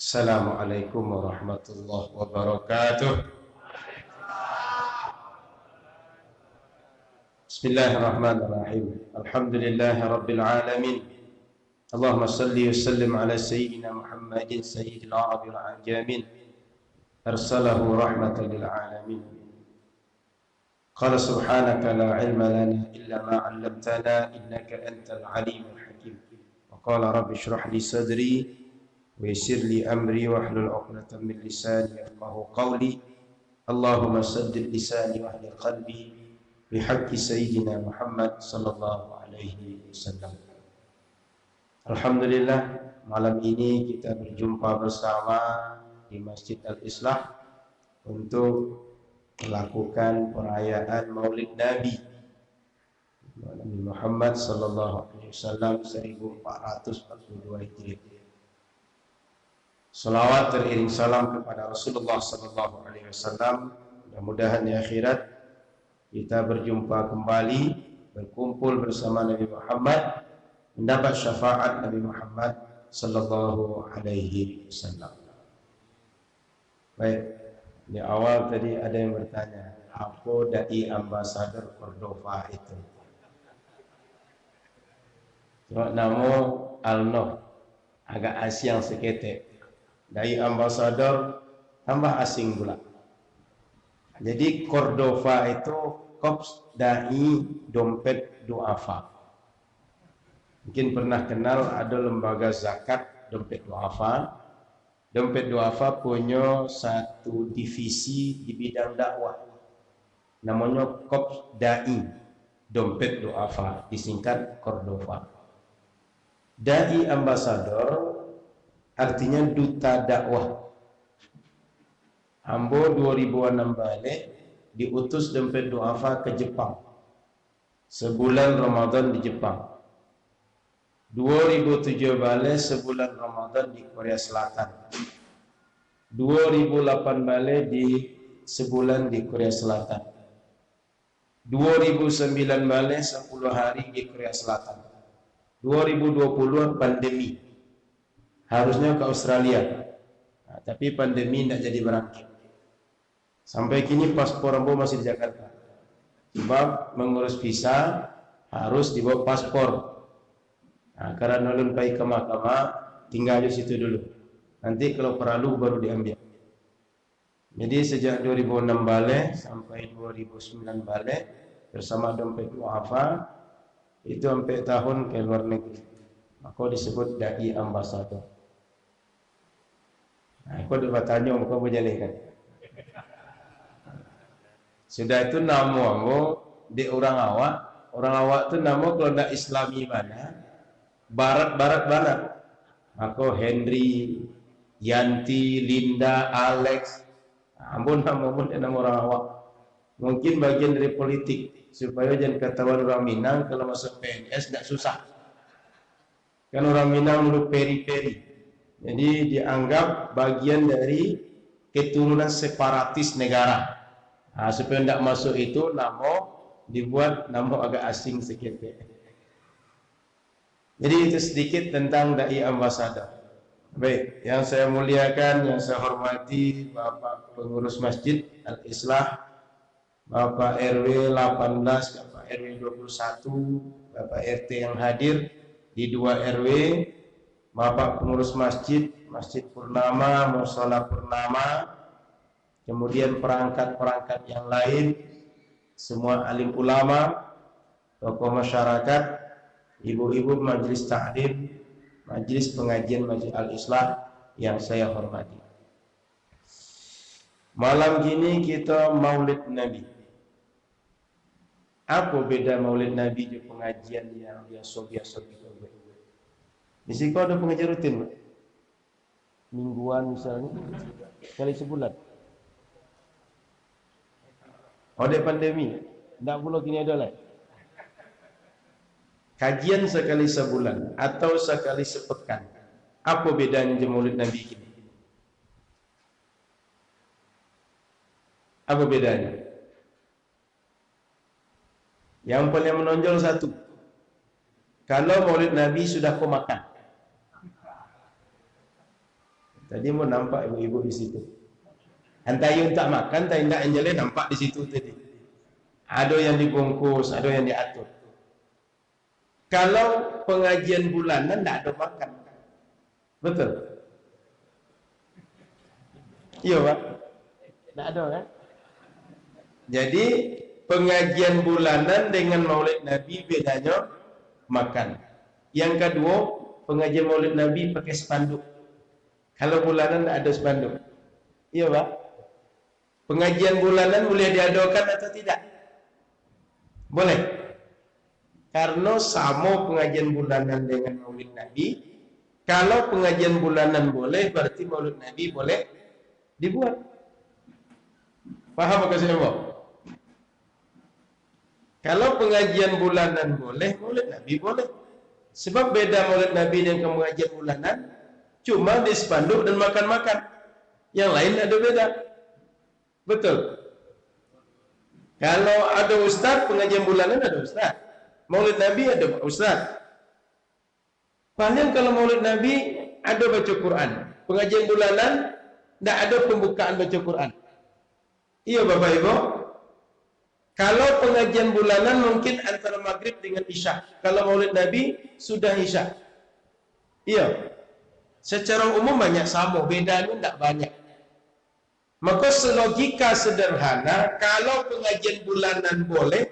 Assalamualaikum warahmatullahi wabarakatuh. Bismillahirrahmanirrahim. Alhamdulillahi rabbil alamin. Allahumma salli wa sallim ala sayyidina Muhammadin sayyidil arabi wal ajamin. Arsalahu rahmatan lil alamin. Qala subhanaka la ilma lana illa ma 'allamtana innaka antal alimul hakim. Wa qala rabbi shrah li sadri ويسر لي أمري واحلل عقدة من لساني يفقهوا قولي اللهم سدد لساني واهدِ قلبي بحق سيدنا محمد صلى الله عليه وسلم. Alhamdulillah, malam ini kita berjumpa bersama di Masjid Al-Islah untuk melakukan perayaan Maulid Nabi Muhammad sallallahu alaihi wasallam 1442 Hijriah. Salawat teriring salam kepada Rasulullah sallallahu alaihi wasallam. Mudah-mudahan di akhirat kita berjumpa kembali, berkumpul bersama Nabi Muhammad, mendapat syafaat Nabi Muhammad sallallahu alaihi wasallam. Baik, di awal tadi ada yang bertanya, apa dai ambasador Cordova itu? Cuma nama Alno agak asyang seketek. Dai ambasador tambah asing pula. Jadi Cordova itu Korps Dai Dompet Duafa. Mungkin pernah kenal ada lembaga zakat Dompet Duafa. Dompet Duafa punya satu divisi di bidang dakwah. Namanya Korps Dai Dompet Duafa, disingkat Cordova. Dai ambasador artinya duta dakwah. Ambo 2006 balik diutus Dompet Duafa ke Jepang. Sebulan Ramadan di Jepang. 2007 balik sebulan Ramadan di Korea Selatan. 2008 balik di sebulan di Korea Selatan. 2009 balik 10 hari di Korea Selatan. 2020 pandemi. Harusnya ke Australia, nah, tapi pandemi tidak jadi berangkat. Sampai kini paspor ambo masih di Jakarta. Sebab mengurus visa harus dibawa paspor. Nah, karena ulun pai ke mahkamah, tinggal di situ dulu. Nanti kalau perlu baru diambil. Jadi sejak 2006 balik sampai 2009 balik bersama Dompet Duafa itu sampai tahun ke luar negeri. Maka disebut dai ambasador. Nah, aku ada bertanya, kau berjalan kan? Sudah itu nama kamu di orang awak tu nama kalau nak Islami mana, Barat mana? Aku Henry, Yanti, Linda, Alex. Ampun nama orang awak. Mungkin bagian dari politik supaya jangan ketahuan orang Minang kalau masuk PNS tidak susah. Kan orang Minang dulu peri-peri. Jadi dianggap bagian dari keturunan separatis negara. Nah, supaya tidak masuk itu nama dibuat nama agak asing sedikit. Jadi itu sedikit tentang dai ambasador. Baik, yang saya muliakan, yang saya hormati Bapak Pengurus Masjid Al-Islah, Bapak RW 18, Bapak RW 21, Bapak RT yang hadir di 2 RW, Bapak Pengurus Masjid, Masjid Purnama, Mushola Purnama, kemudian perangkat-perangkat yang lain, semua alim ulama, tokoh masyarakat, ibu-ibu majelis ta'lim, majelis pengajian Masjid Al-Islah yang saya hormati. Malam gini kita Maulid Nabi. Apa beda Maulid Nabi di pengajian yang biasa-biasa kita buat? Di sini kau ada pengajian rutin, Pak? Mingguan misalnya, kali sebulan. Ada pandemi, tidak perlu kini ada lah. Kajian sekali sebulan atau sekali sepekan. Apa bedanya di Maulid Nabi ini? Apa bedanya? Yang paling menonjol satu, Kalau maulid Nabi sudah kau makan. Tadi mau nampak ibu-ibu di situ. Antayun tak makan, tak indah anjale nampak di situ tadi. Ada yang dibungkus, ada yang diatur. Kalau pengajian bulanan tak ada makan. Betul? Iya, Pak. Tak ada kan? Jadi pengajian bulanan dengan maulid Nabi bedanya makan. Yang kedua, pengajian maulid Nabi pakai spanduk. Kalau bulanan tak ada spanduk. Iya, Pak. Pengajian bulanan boleh diadakan atau tidak? Boleh. Karena sama pengajian bulanan dengan maulid Nabi. Kalau pengajian bulanan boleh, berarti maulid Nabi boleh dibuat. Paham apa saya mau? Kalau pengajian bulanan boleh, maulid Nabi boleh. Sebab beda maulid Nabi dengan pengajian bulanan, cuma di spanduk dan makan-makan. Yang lain ada beda. Betul. Kalau ada ustaz, pengajian bulanan ada ustaz. Maulid Nabi ada ustaz. Paling kalau maulid Nabi ada baca Quran. Pengajian bulanan tidak ada pembukaan baca Quran. Iya Bapak Ibu. Kalau pengajian bulanan mungkin antara maghrib dengan isya. Kalau maulid Nabi sudah isya. Iya. Secara umum banyak sama, bedanya tidak banyak. Maka selogika sederhana, kalau pengajian bulanan boleh,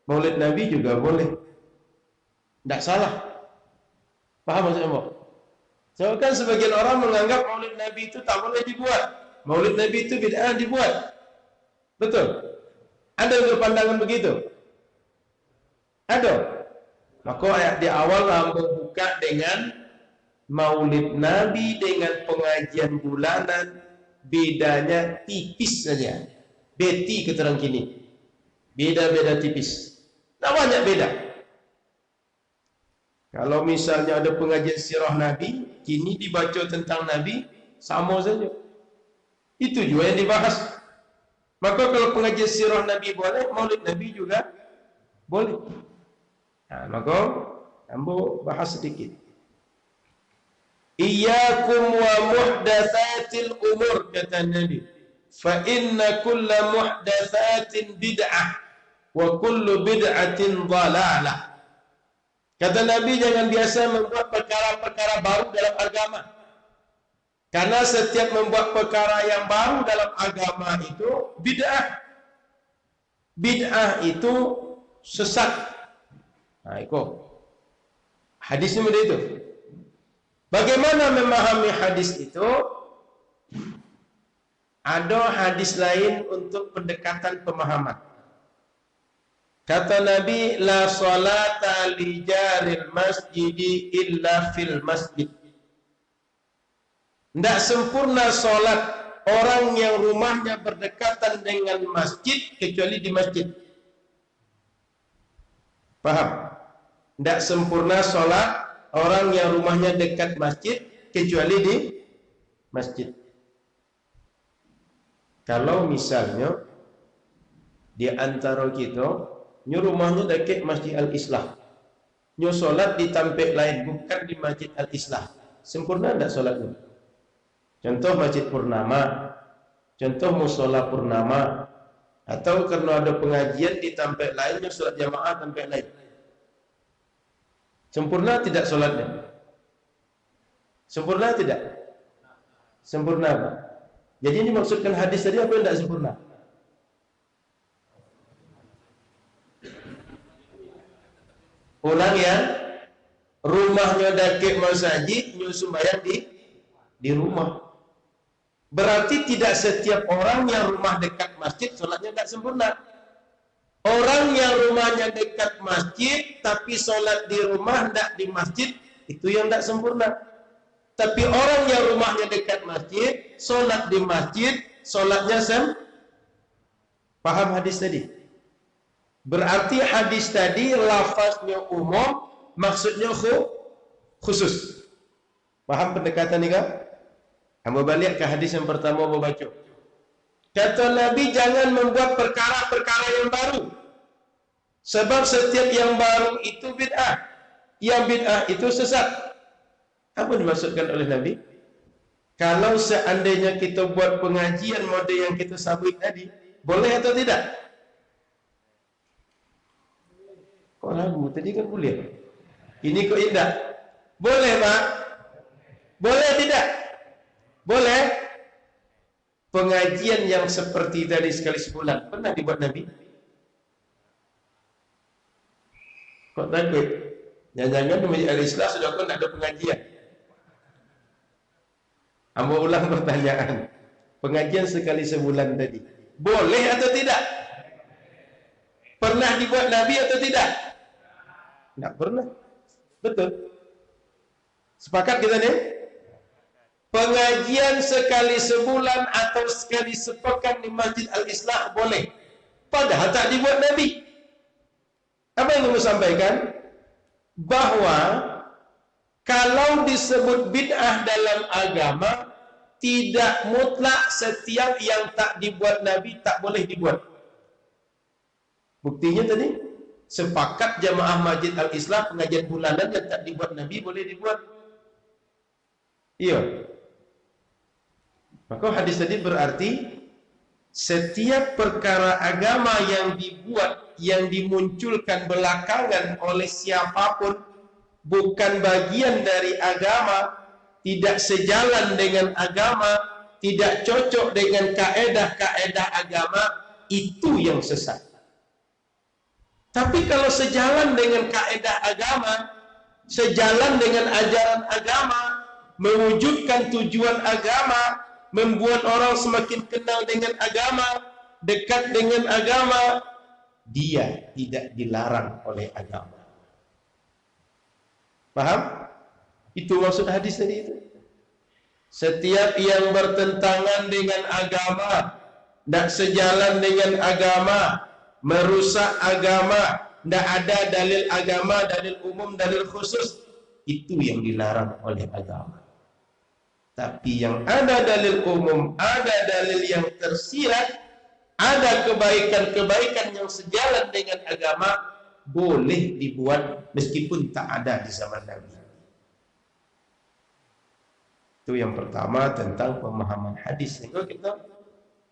maulid Nabi juga boleh. Tidak salah. Paham maksudnya, Mbak? So, kan sebagian orang menganggap maulid Nabi itu tak boleh dibuat. Maulid Nabi itu bid'ah dibuat. Betul? Ada yang berpandangan begitu? Ada. Maka ayat di awal membuka dengan maulid Nabi dengan pengajian bulanan, bedanya tipis saja. Beti keterang kini. Beda-beda tipis. Tak banyak beda. Kalau misalnya ada pengajian sirah Nabi, kini dibaca tentang Nabi, sama saja. Itu juga yang dibahas. Maka kalau pengajian sirah Nabi boleh, maulid Nabi juga boleh. Nah, maka ambo bahas sedikit. Iyyakum wa muhdatsatil umur, kata Nabi. Fa inna kulla muhdatsatin bid'ah wa kullu bid'atin dhalalah. Kata Nabi, jangan biasa membuat perkara-perkara baru dalam agama. Karena setiap membuat perkara yang baru dalam agama itu bid'ah. Bid'ah itu sesat. Nah, itu. Hadisnya seperti itu. Bagaimana memahami hadis itu? Ada hadis lain untuk pendekatan pemahaman. Kata Nabi, la salata li jaril masjidi illa fil masjid. Tidak sempurna solat orang yang rumahnya berdekatan dengan masjid kecuali di masjid. Paham? Tidak sempurna solat orang yang rumahnya dekat masjid kecuali di masjid. Kalau misalnya di antara kita nyu rumahnya dekat Masjid Al-Islah, nyu solat di tempat lain bukan di Masjid Al-Islah, sempurna tidak solatnya? Contoh Masjid Purnama, contoh Musola Purnama, atau karena ada pengajian di tempat lainnya solat jamaah tempat lain. Sempurna tidak solatnya? Sempurna tidak? Sempurna, Pak. Jadi ini maksudkan hadis tadi apa yang tidak sempurna? Orang yang rumahnya dekat masjid, nyu sembahyang di rumah. Berarti tidak setiap orang yang rumah dekat masjid solatnya tidak sempurna. Orang yang rumahnya dekat masjid tapi solat di rumah tidak di masjid, itu yang tidak sempurna. Tapi orang yang rumahnya dekat masjid, solat di masjid, solatnya paham hadis tadi? Berarti hadis tadi lafaznya umum, maksudnya khusus. Paham pendekatan ini kan? Hamba balik ke hadis yang pertama membaca. Kata Nabi, jangan membuat perkara-perkara yang baru. Sebab setiap yang baru itu bid'ah. Yang bid'ah itu sesat. Apa dimaksudkan oleh Nabi? Kalau seandainya kita buat pengajian model yang kita sabut tadi, boleh atau tidak? Kok ragu? Tadi kan boleh. Ini kok tidak? Boleh, Pak? Boleh tidak? Boleh. Pengajian yang seperti tadi sekali sebulan pernah dibuat Nabi? Kok takut? Jangan-jangan di Masjid Al-Islah sudah pun ada pengajian. Amba ulang pertanyaan. Pengajian sekali sebulan tadi, boleh atau tidak? Pernah dibuat Nabi atau tidak? Tidak pernah. Betul. Sepakat kita nih? Pengajian sekali sebulan atau sekali sepekan di Masjid Al-Islah boleh. Padahal tak dibuat Nabi. Apa yang mau sampaikan? Bahwa kalau disebut bid'ah dalam agama, tidak mutlak setiap yang tak dibuat Nabi tak boleh dibuat. Buktinya tadi, sepakat jamaah Masjid Al-Islah pengajian bulanan yang tak dibuat Nabi boleh dibuat. Iya. Maka hadis tadi berarti setiap perkara agama yang dibuat, yang dimunculkan belakangan oleh siapapun, bukan bagian dari agama, tidak sejalan dengan agama, tidak cocok dengan kaedah-kaedah agama, itu yang sesat. Tapi kalau sejalan dengan kaedah agama, sejalan dengan ajaran agama, mewujudkan tujuan agama, membuat orang semakin kenal dengan agama, dekat dengan agama, dia tidak dilarang oleh agama. Paham? Itu maksud hadis tadi itu. Setiap yang bertentangan dengan agama, tidak sejalan dengan agama, merusak agama, tidak ada dalil agama, dalil umum, dalil khusus, itu yang dilarang oleh agama. Tapi yang ada dalil umum, ada dalil yang tersirat, ada kebaikan-kebaikan yang sejalan dengan agama, boleh dibuat meskipun tak ada di zaman Nabi. Itu yang pertama tentang pemahaman hadis. Sehingga kita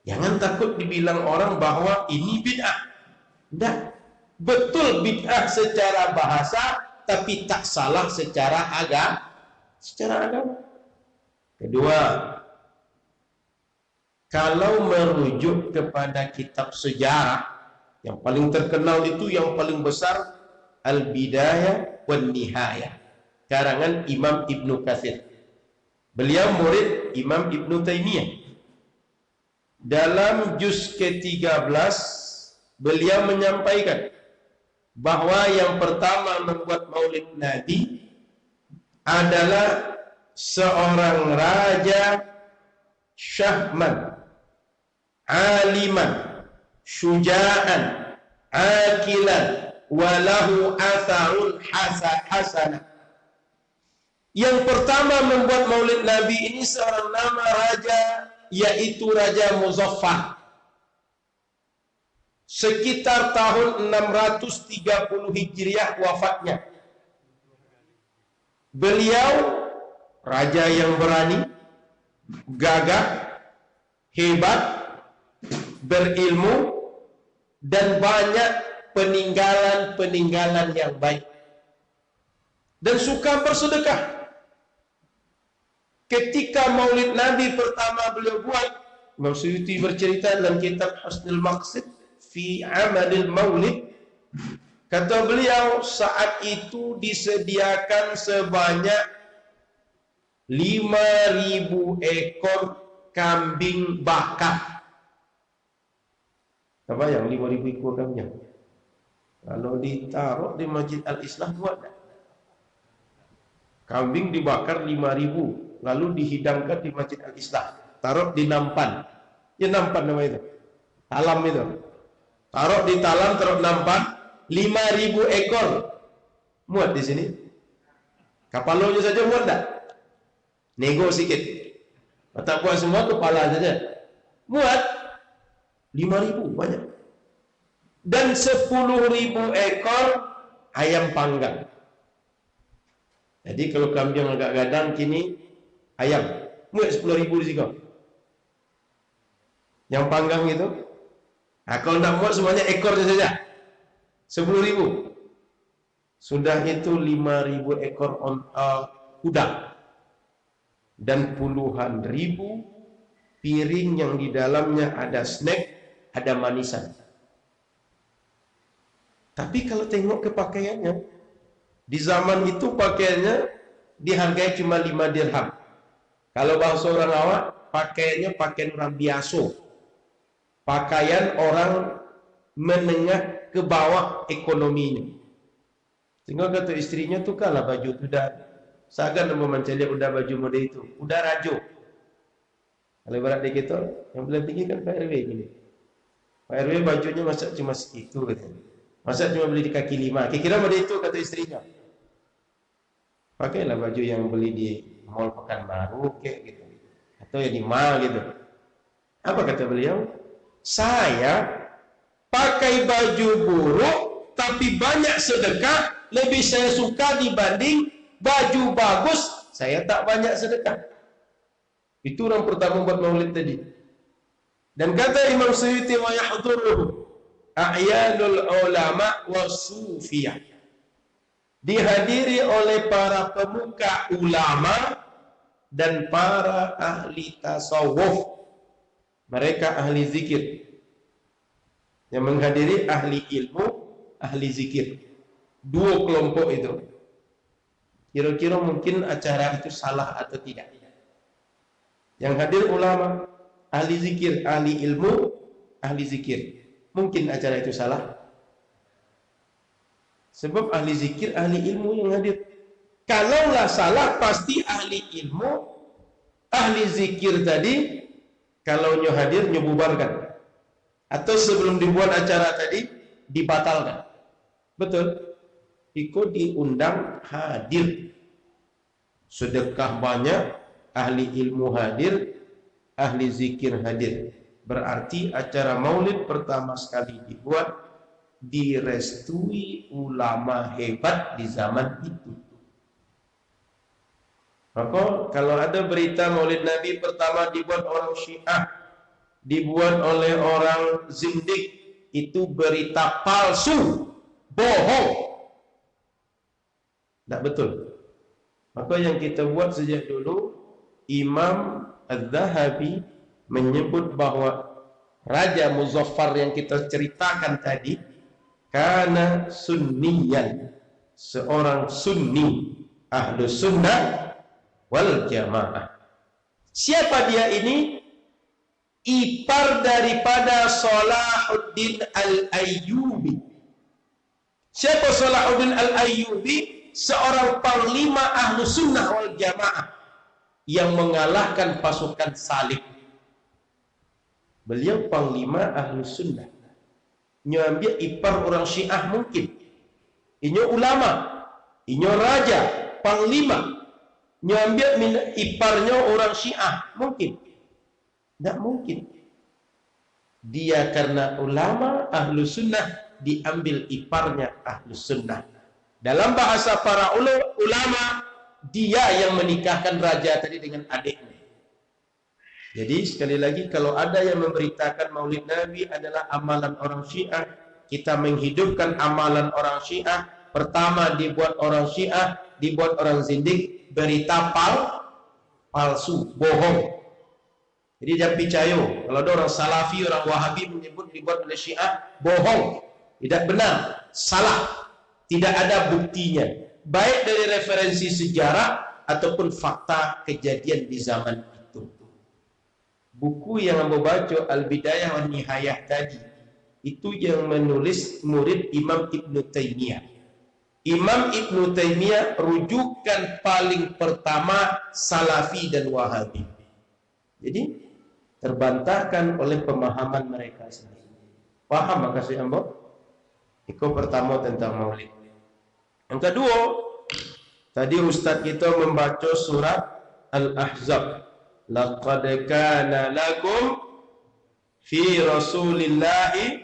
jangan takut dibilang orang bahwa ini bid'ah. Tidak. Betul bid'ah secara bahasa, tapi tak salah secara agama. Kedua, kalau merujuk kepada kitab sejarah, yang paling terkenal itu, yang paling besar, Al-Bidayah wan Nihayah, karangan Imam Ibnu Katsir. Beliau murid Imam Ibnu Taimiyah. Dalam juz ke-13, beliau menyampaikan bahwa yang pertama membuat maulid Nabi adalah seorang raja syahman, aliman, syuja'an, akilan, walahu atharun hasanah. Yang pertama membuat maulid Nabi ini seorang nama raja, yaitu Raja Muzaffar. Sekitar tahun 630 Hijriah wafatnya. Beliau raja yang berani, gagah, hebat, berilmu, dan banyak peninggalan-peninggalan yang baik. Dan suka bersedekah. Ketika maulid Nabi pertama beliau buat, Imam Suyuti bercerita dalam kitab Husnul Maqsid fi Amalil Maulid, kata beliau saat itu disediakan sebanyak 5.000 ekor kambing bakar. Apa yang 5.000 ekor kambing? Kalau ditaruh di Masjid Al-Islah buat tak? Kambing dibakar 5.000, lalu dihidangkan di Masjid Al-Islah, taruh di nampan. Ya nampan nama itu, talam itu. Taruh di talam, taruh nampan, 5.000 ekor. Muat di sini. Kapalonya saja muat tak? Nego sikit. Tak buat semua kepala saja. Muat 5.000, banyak. Dan 10.000 ekor ayam panggang. Jadi kalau kambing agak gadang kini ayam, muat 10.000 di situ. Yang panggang itu. Nah, kalau tidak muat semuanya ekornya saja 10.000. Sudah itu 5.000 ekor kuda dan puluhan ribu piring yang di dalamnya ada snack, ada manisan. Tapi kalau tengok ke pakaiannya, di zaman itu pakaiannya dihargai cuma 5 dirham. Kalau bahasa orang awak, pakaiannya pakaian orang biasa. Pakaian orang menengah ke bawah ekonominya. Sehingga kata istrinya, tukarlah baju itu dah. Sagan nama mencari udah baju mode itu. Udah rajo. Kalau ibarat dia gitu, yang paling tinggi kan Pak RW gini. Pak RW bajunya masa cuma segitu katanya. Masa cuma beli di kaki 5. Kira-kira mode itu kata istrinya. Pakailah baju yang beli di Mall Pekanbaru kayak gitu. Atau yang di mall gitu. Apa kata beliau? Saya pakai baju buruk tapi banyak sedekah, lebih saya suka dibanding baju bagus, saya tak banyak sedekah. Itu orang pertama buat maulid tadi. Dan kata Imam Suyuti wa yahduruhu a'yanul ulama wa sufiyah. Dihadiri oleh para pemuka ulama dan para ahli tasawuf. Mereka ahli zikir. Yang menghadiri ahli ilmu, ahli zikir. Dua kelompok itu. Kira-kira mungkin acara itu salah atau tidak. Yang hadir ulama, ahli zikir, ahli ilmu, ahli zikir. Mungkin acara itu salah. Sebab ahli zikir, ahli ilmu yang hadir. Kalaulah salah, pasti ahli ilmu, ahli zikir tadi, kalau nyo hadir, nyo bubarkan. Atau sebelum dibuat acara tadi, dibatalkan. Betul? Iko diundang hadir. Sedekah banyak, ahli ilmu hadir, ahli zikir hadir. Berarti acara maulid pertama sekali dibuat, direstui ulama hebat di zaman itu. Maka kalau ada berita maulid Nabi pertama dibuat orang Syiah, dibuat oleh orang zindik, itu berita palsu, bohong, tidak betul. Maka yang kita buat sejak dulu, Imam Az-Zahabi menyebut bahwa Raja Muzaffar yang kita ceritakan tadi, karena sunniyan, seorang sunni, ahlu sunnah wal jamaah. Siapa dia ini? Ipar daripada Salahuddin Al-Ayyubi. Siapa Salahuddin Al-Ayyubi? Seorang panglima ahlu sunnah wal jamaah yang mengalahkan pasukan salib. Beliau panglima ahlu sunnah. Inyo ambil ipar orang Syiah mungkin. Inyo ulama, inyo raja, panglima. Inyo ambil iparnya orang Syiah mungkin. Tidak mungkin. Dia karena ulama ahlu sunnah, diambil iparnya ahlu sunnah. Dalam bahasa para ulama, dia yang menikahkan raja tadi dengan adiknya. Jadi sekali lagi, kalau ada yang memberitakan maulid Nabi adalah amalan orang Syiah, kita menghidupkan amalan orang Syiah. Pertama dibuat orang Syiah, dibuat orang zindik, berita palsu, bohong. Jadi jangan percaya. Kalau ada orang Salafi, orang Wahabi menyebut dibuat oleh Syiah, bohong, tidak benar, salah, tidak ada buktinya, baik dari referensi sejarah ataupun fakta kejadian di zaman itu. Buku yang Anda baca Al-Bidayah wan Nihayah tadi, itu yang menulis murid Imam Ibn Taymiyah. Imam Ibn Taymiyah rujukan paling pertama Salafi dan Wahabi. Jadi terbantahkan oleh pemahaman mereka sendiri. Paham makasih Ambo? Itu pertama tentang maulid. Yang kedua, tadi Ustaz kita membaca surat Al-Ahzab. Laqad kana lakum fi Rasulillahi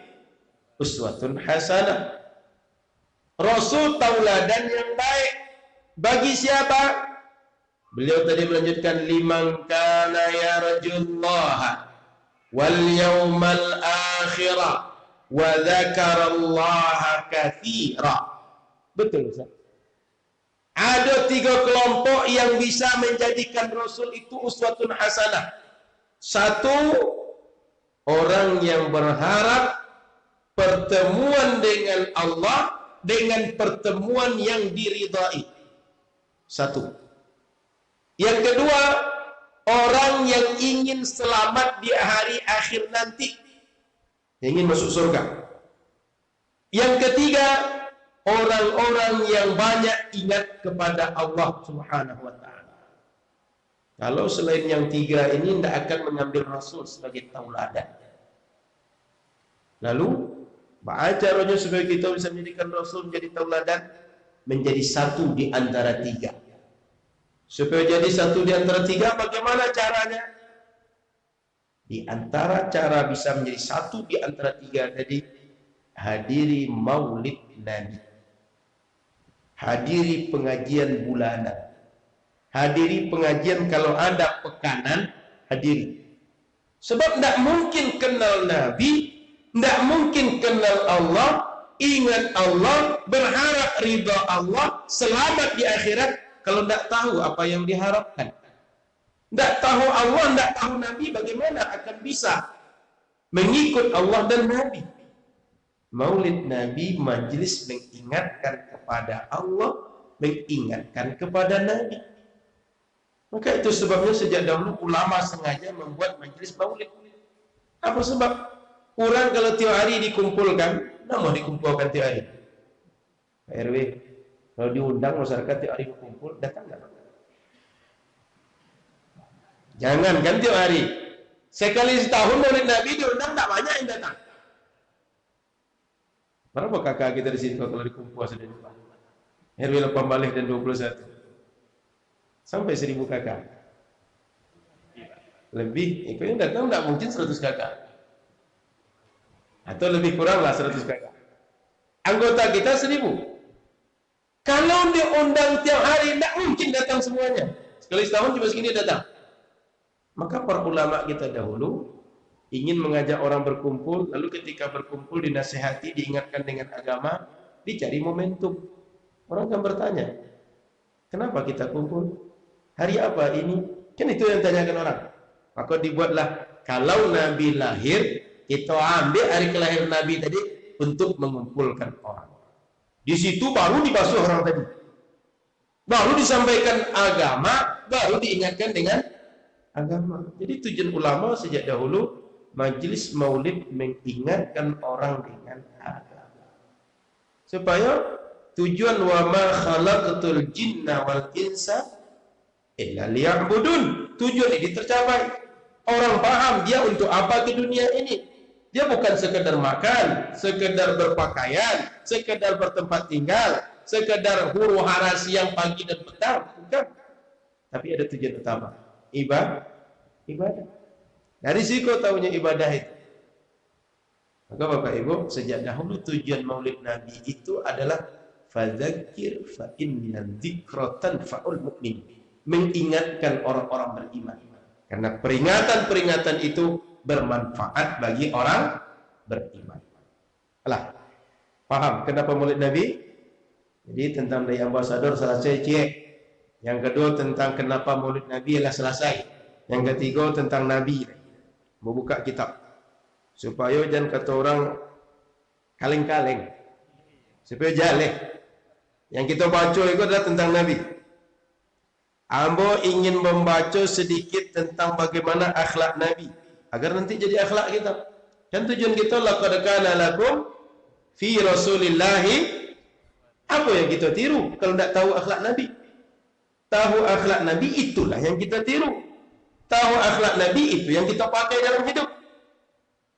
uswatun hasanah. Rasul tauladan yang baik Bagi siapa? Beliau tadi melanjutkan liman kana yarjullaha wal yawmal akhirah wa dzakarallaha katsira. Betul Ustaz. Ada 3 kelompok yang bisa menjadikan Rasul itu uswatun hasanah. 1, orang yang berharap pertemuan dengan Allah dengan pertemuan yang diridai. 1. Yang kedua, orang yang ingin selamat di hari akhir nanti, ingin masuk surga. Yang ketiga, orang-orang yang banyak ingat kepada Allah Subhanahu wa ta'ala. Kalau selain yang 3 ini tidak akan mengambil Rasul sebagai tauladan. Lalu bagaimana caranya supaya kita bisa menjadikan Rasul menjadi tauladan? Menjadi 1 di antara 3. Supaya jadi 1 di antara 3, bagaimana caranya? Di antara cara bisa menjadi 1 di antara 3 tadi, hadiri maulid Nabi. Hadiri pengajian bulanan. Hadiri pengajian kalau ada pekanan, hadiri. Sebab tidak mungkin kenal Nabi, tidak mungkin kenal Allah, ingat Allah, berharap ridha Allah, selamat di akhirat, kalau tidak tahu apa yang diharapkan. Tidak tahu Allah, tidak tahu Nabi, bagaimana akan bisa mengikut Allah dan Nabi? Maulid Nabi, majlis mengingatkan kepada Allah, mengingatkan kepada Nabi. Maka itu sebabnya sejak dahulu ulama sengaja membuat majlis maulid. Apa sebab? Orang kalau tiap hari dikumpulkan, tidak mau dikumpulkan tiap hari. Pak RW, kalau diundang masyarakat tiap hari berkumpul, datang nggak? Jangan kan tiap hari. Sekali setahun maulid Nabi diundang, tak banyak yang datang. Berapa kakak kita di sini kalau dikumpul sudah lupa? RW 18 dan 21. Sampai 1000 kakak. Lebih, itu yang datang tidak mungkin 100 kakak. Atau lebih kurang lah 100 kakak. Anggota kita 1000. Kalau diundang tiap hari, tidak mungkin datang semuanya. Sekali setahun cuma segini datang. Maka para ulama kita dahulu ingin mengajak orang berkumpul, lalu ketika berkumpul dinasihati, diingatkan dengan agama, dicari momentum. Orang akan bertanya, kenapa kita kumpul? Hari apa ini? Kan itu yang tanyakan orang. Maka dibuatlah, kalau Nabi lahir, kita ambil hari kelahiran Nabi tadi untuk mengumpulkan orang. Di situ baru dibasuh orang tadi. Baru disampaikan agama, baru diingatkan dengan agama. Jadi tujuan ulama sejak dahulu, majlis maulid mengingatkan orang dengan agama. Supaya tujuan wa ma khalaqatul jinna wal insa illa liya'budun. Tujuan ini tercapai. Orang paham dia untuk apa ke dunia ini. Dia bukan sekedar makan, sekedar berpakaian, sekedar bertempat tinggal, sekedar huru hara siang, pagi dan petang. Bukan. Tapi ada tujuan utama. Ibadah. Dari situ tahunya ibadah itu. Maka Bapak Ibu, sejak dahulu tujuan maulid Nabi itu adalah fadzakir fa inna dzikra tanfa'ul mu'min. Mengingatkan orang-orang beriman. Karena peringatan-peringatan itu bermanfaat bagi orang beriman. Alah, paham kenapa maulid Nabi? Jadi tentang dari ambasador selesai cek. Yang kedua tentang kenapa maulid Nabi adalah selesai. Yang ketiga tentang Nabi. Membuka kitab supaya jangan kata orang kaleng-kaleng, supaya jaleh. Yang kita baca itu adalah tentang Nabi. Ambo ingin membaca sedikit tentang bagaimana akhlak Nabi agar nanti jadi akhlak kita. Dan tujuan kita laqad kana lakum fi Rasulillahi, apa yang kita tiru kalau tidak tahu akhlak Nabi? Tahu akhlak Nabi itulah yang kita tiru. Tahu akhlak Nabi itu yang kita pakai dalam hidup.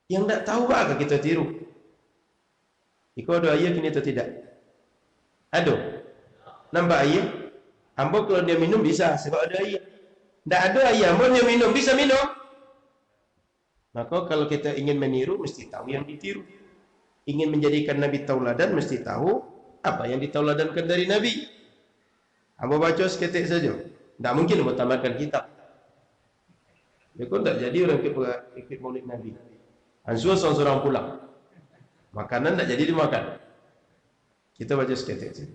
Yang tidak tahu apa kita tiru. Iko ada ayat ini atau tidak? Ada. Nampak ayat? Ambo kalau dia minum bisa sebab ada ayat. Tidak ada ayat, ambo dia minum bisa minum. Maka kalau kita ingin meniru mesti tahu yang ditiru. Ingin menjadikan Nabi tauladan mesti tahu apa yang ditauladankan dari Nabi. Hamba baca seketik saja. Tak mungkin hamba tamatkan kitab. Dia pun tak jadi orang ikut maulid Nabi. Ansur seorang pulang. Makanan tak jadi dimakan. Kita baca seketik saja.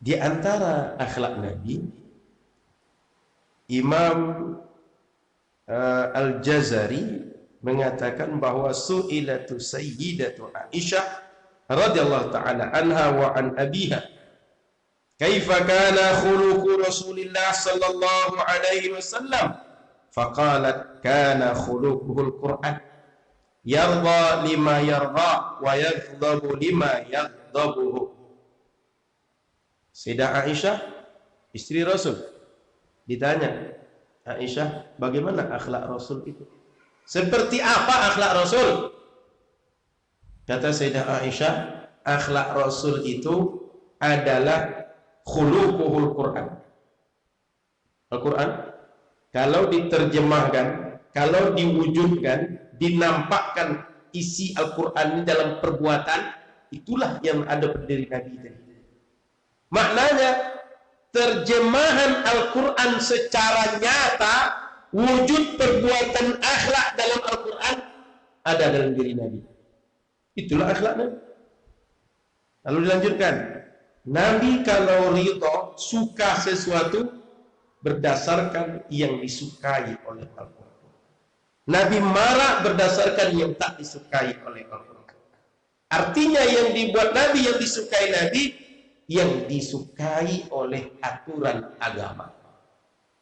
Di antara akhlak Nabi, Imam Al-Jazari mengatakan bahwa su'ilatu sayyidatu Aisyah radhiyallahu ta'ala anha wa an abiha kaifa kana khuluqu Rasulillah sallallahu alaihi wasallam faqalat kana khuluquhul Qur'an yarda lima yarda wa yaghdabu lima yaghdabuhu. Sayyidah Aisyah istri Rasul ditanya, Aisyah, bagaimana akhlak Rasul itu? Seperti apa akhlak Rasul? Kata Sayyidah Aisyah, akhlak Rasul itu adalah khuluquhul Quran. Al-Quran, kalau diterjemahkan, kalau diwujudkan, dinampakkan isi Al-Quran ini dalam perbuatan, itulah yang ada pada diri Nabi tadi. Maknanya, terjemahan Al-Quran secara nyata, wujud perbuatan akhlak dalam Al-Quran ada dalam diri Nabi. Itulah akhlak Nabi. Lalu dilanjutkan, Nabi kalau ridho, suka sesuatu berdasarkan yang disukai oleh Al-Quran. Nabi marah berdasarkan yang tak disukai oleh Al-Quran. Artinya yang dibuat Nabi, yang disukai Nabi, yang disukai oleh aturan agama.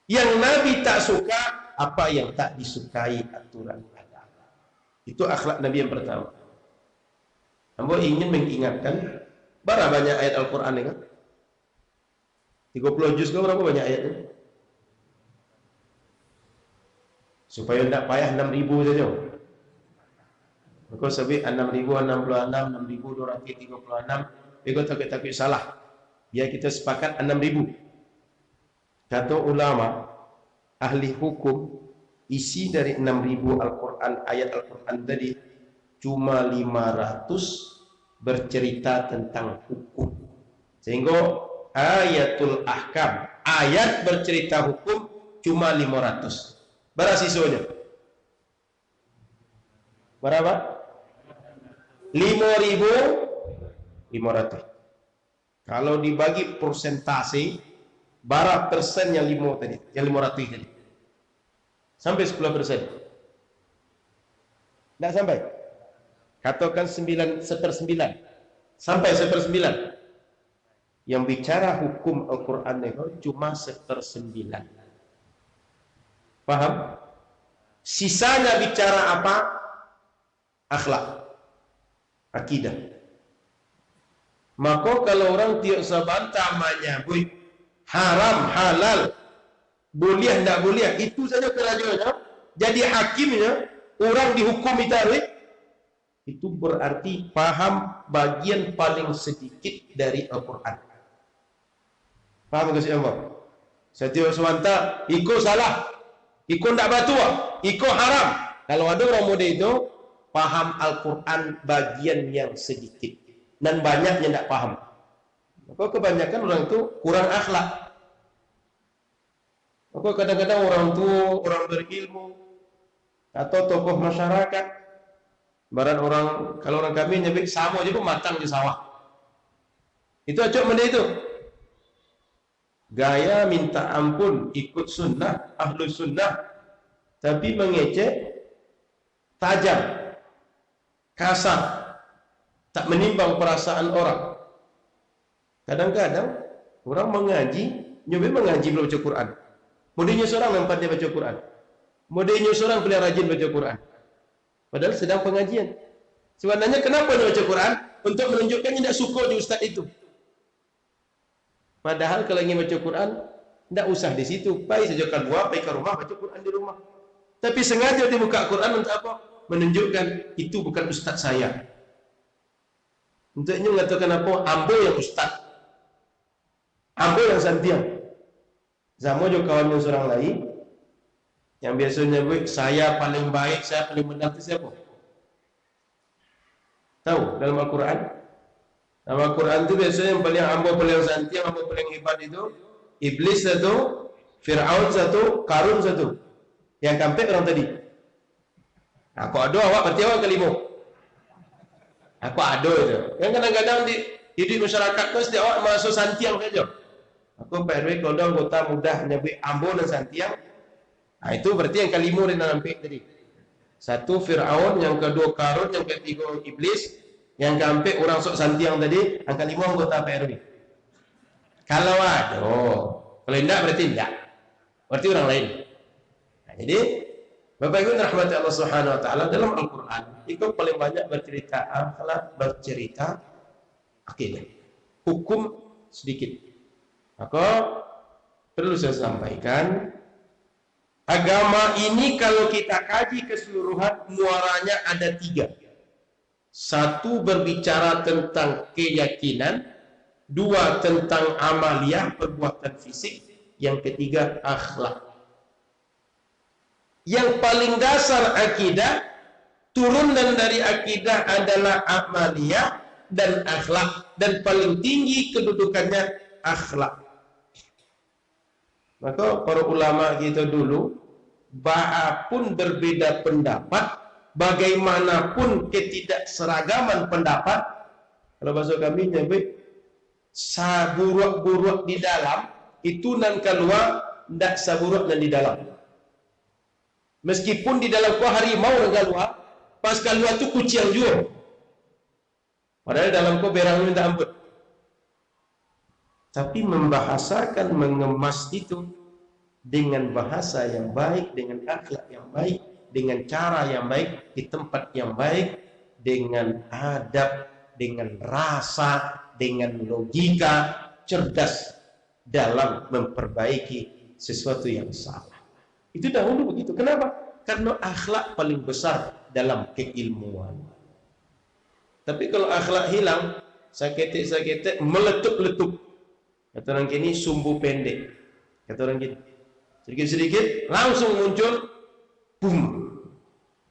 Yang Nabi tak suka, apa yang tak disukai aturan agama. Itu akhlak Nabi yang pertama. Hamba ingin mengingatkan, berapa banyak ayat Al-Quran ini kan? 30 juz kan, berapa banyak ayatnya? Supaya tidak payah 6.000 saja. Maka sebut 6.066, 6.236, Ego takut salah. Biar kita sepakat 6.000. Kata ulama, ahli hukum, isi dari 6.000 Al-Quran, ayat Al-Quran tadi, cuma 500 bercerita tentang hukum. Sehingga ayatul ahkam, ayat bercerita hukum, cuma 500. Berapa sisanya? Berapa? 5.500. Kalau dibagi persentase, berapa persen yang 5 tadi, yang 500 tadi? Sampai 10%. Tidak sampai. Katakan 1/9. Sampai 1/9. Yang bicara hukum Al-Quran itu cuma 1/9. Paham? Sisanya bicara apa? Akhlak, akidah. Maka kalau orang tiap sabantah menyebut haram, halal, boleh, tidak boleh, itu saja kerajaannya. Jadi hakimnya, orang dihukum itu berarti paham bagian paling sedikit dari Al-Quran. Paham ke siapa? Setiap sabantah, ikut salah, ikut tidak batua, ikut haram. Kalau ada orang muda itu, paham Al-Quran bagian yang sedikit. Dan banyak yang tidak paham. Maka kebanyakan orang itu kurang akhlak. Maka kadang-kadang orang tua, orang berilmu, atau tokoh masyarakat, baran orang, kalau orang kami nyebut sama je pun matang di sawah. Itu acok benda itu. Gaya minta ampun, ikut sunnah, ahlu sunnah, tapi mengecek, tajam, kasar, tak menimbang perasaan orang. Kadang-kadang orang mengaji, nyoba mengaji belum baca Quran. Mudahnya seorang nampak dia baca Quran. Mudahnya seorang boleh rajin baca Quran. Padahal sedang pengajian. Sebenarnya kenapa dia baca Quran? Untuk menunjukkan dia tidak suka di ustaz itu. Padahal kalau ingin baca Quran, tidak usah di situ. Pergi saja keluar, pergi ke rumah, baca Quran di rumah. Tapi sengaja dia buka Quran untuk apa? Menunjukkan itu bukan ustaz saya. Untuknya mengatakan apa? Ambo yang ustaz, ambo yang santiang. Sama juga kawan yang seorang lain, yang biasanya saya paling baik, saya paling benar itu siapa? Tahu dalam Al-Quran? Nama Quran itu biasanya yang paling ambo paling santi, yang ambo paling hebat itu Iblis satu, Fir'aun satu, Karun satu. Yang kampek orang tadi. Aku ado awak berarti awak kelima. Aku ado itu. Yang kadang-kadang di hidup masyarakat tu setiap awak masuk santiang saja. Aku Pak RW kalau anggota mudah nyebut ambo dan santiang. Nah, itu berarti yang kelima di dalam pek tadi. Satu Fir'aun, yang kedua Karun, yang ketiga Iblis, yang keempat orang sok santiang tadi, yang kelima anggota Pak RW. Kalau ada, kalau tidak berarti tidak. Berarti orang lain. Nah, jadi Bapak Ibu rahmati Allah Subhanahu wa taala, dalam Al-Qur'an itu paling banyak bercerita akhlak, bercerita akidah. Hukum sedikit. Maka perlu saya sampaikan, agama ini kalau kita kaji keseluruhan, muaranya ada 3. 1 berbicara tentang keyakinan, 2 tentang amaliyah, perbuatan fisik, yang ketiga akhlak. Yang paling dasar akidah, turunan dari akidah adalah amaliyah dan akhlak, dan paling tinggi kedudukannya akhlak. Maka para ulama kita dulu, walaupun berbeda pendapat, bagaimanapun ketidakseragaman pendapat, kalau bahasa kami nyebut saburuk-buruk di dalam, itu nan keluar, tidak saburuk dan di dalam. Meskipun di dalam kau harimau dan keluar, pas keluar itu kucing juga. Padahal dalam kau berang minta ampun. Tapi membahasakan, mengemas itu dengan bahasa yang baik, dengan akhlak yang baik, dengan cara yang baik, di tempat yang baik, dengan adab, dengan rasa, dengan logika, cerdas dalam memperbaiki sesuatu yang salah. Itu dahulu begitu. Kenapa? Karena akhlak paling besar dalam keilmuan. Tapi kalau akhlak hilang, sakit-sakit, meletup-letup. Kata orang kini sumbu pendek. Kata orang kini sedikit-sedikit langsung muncul, boom,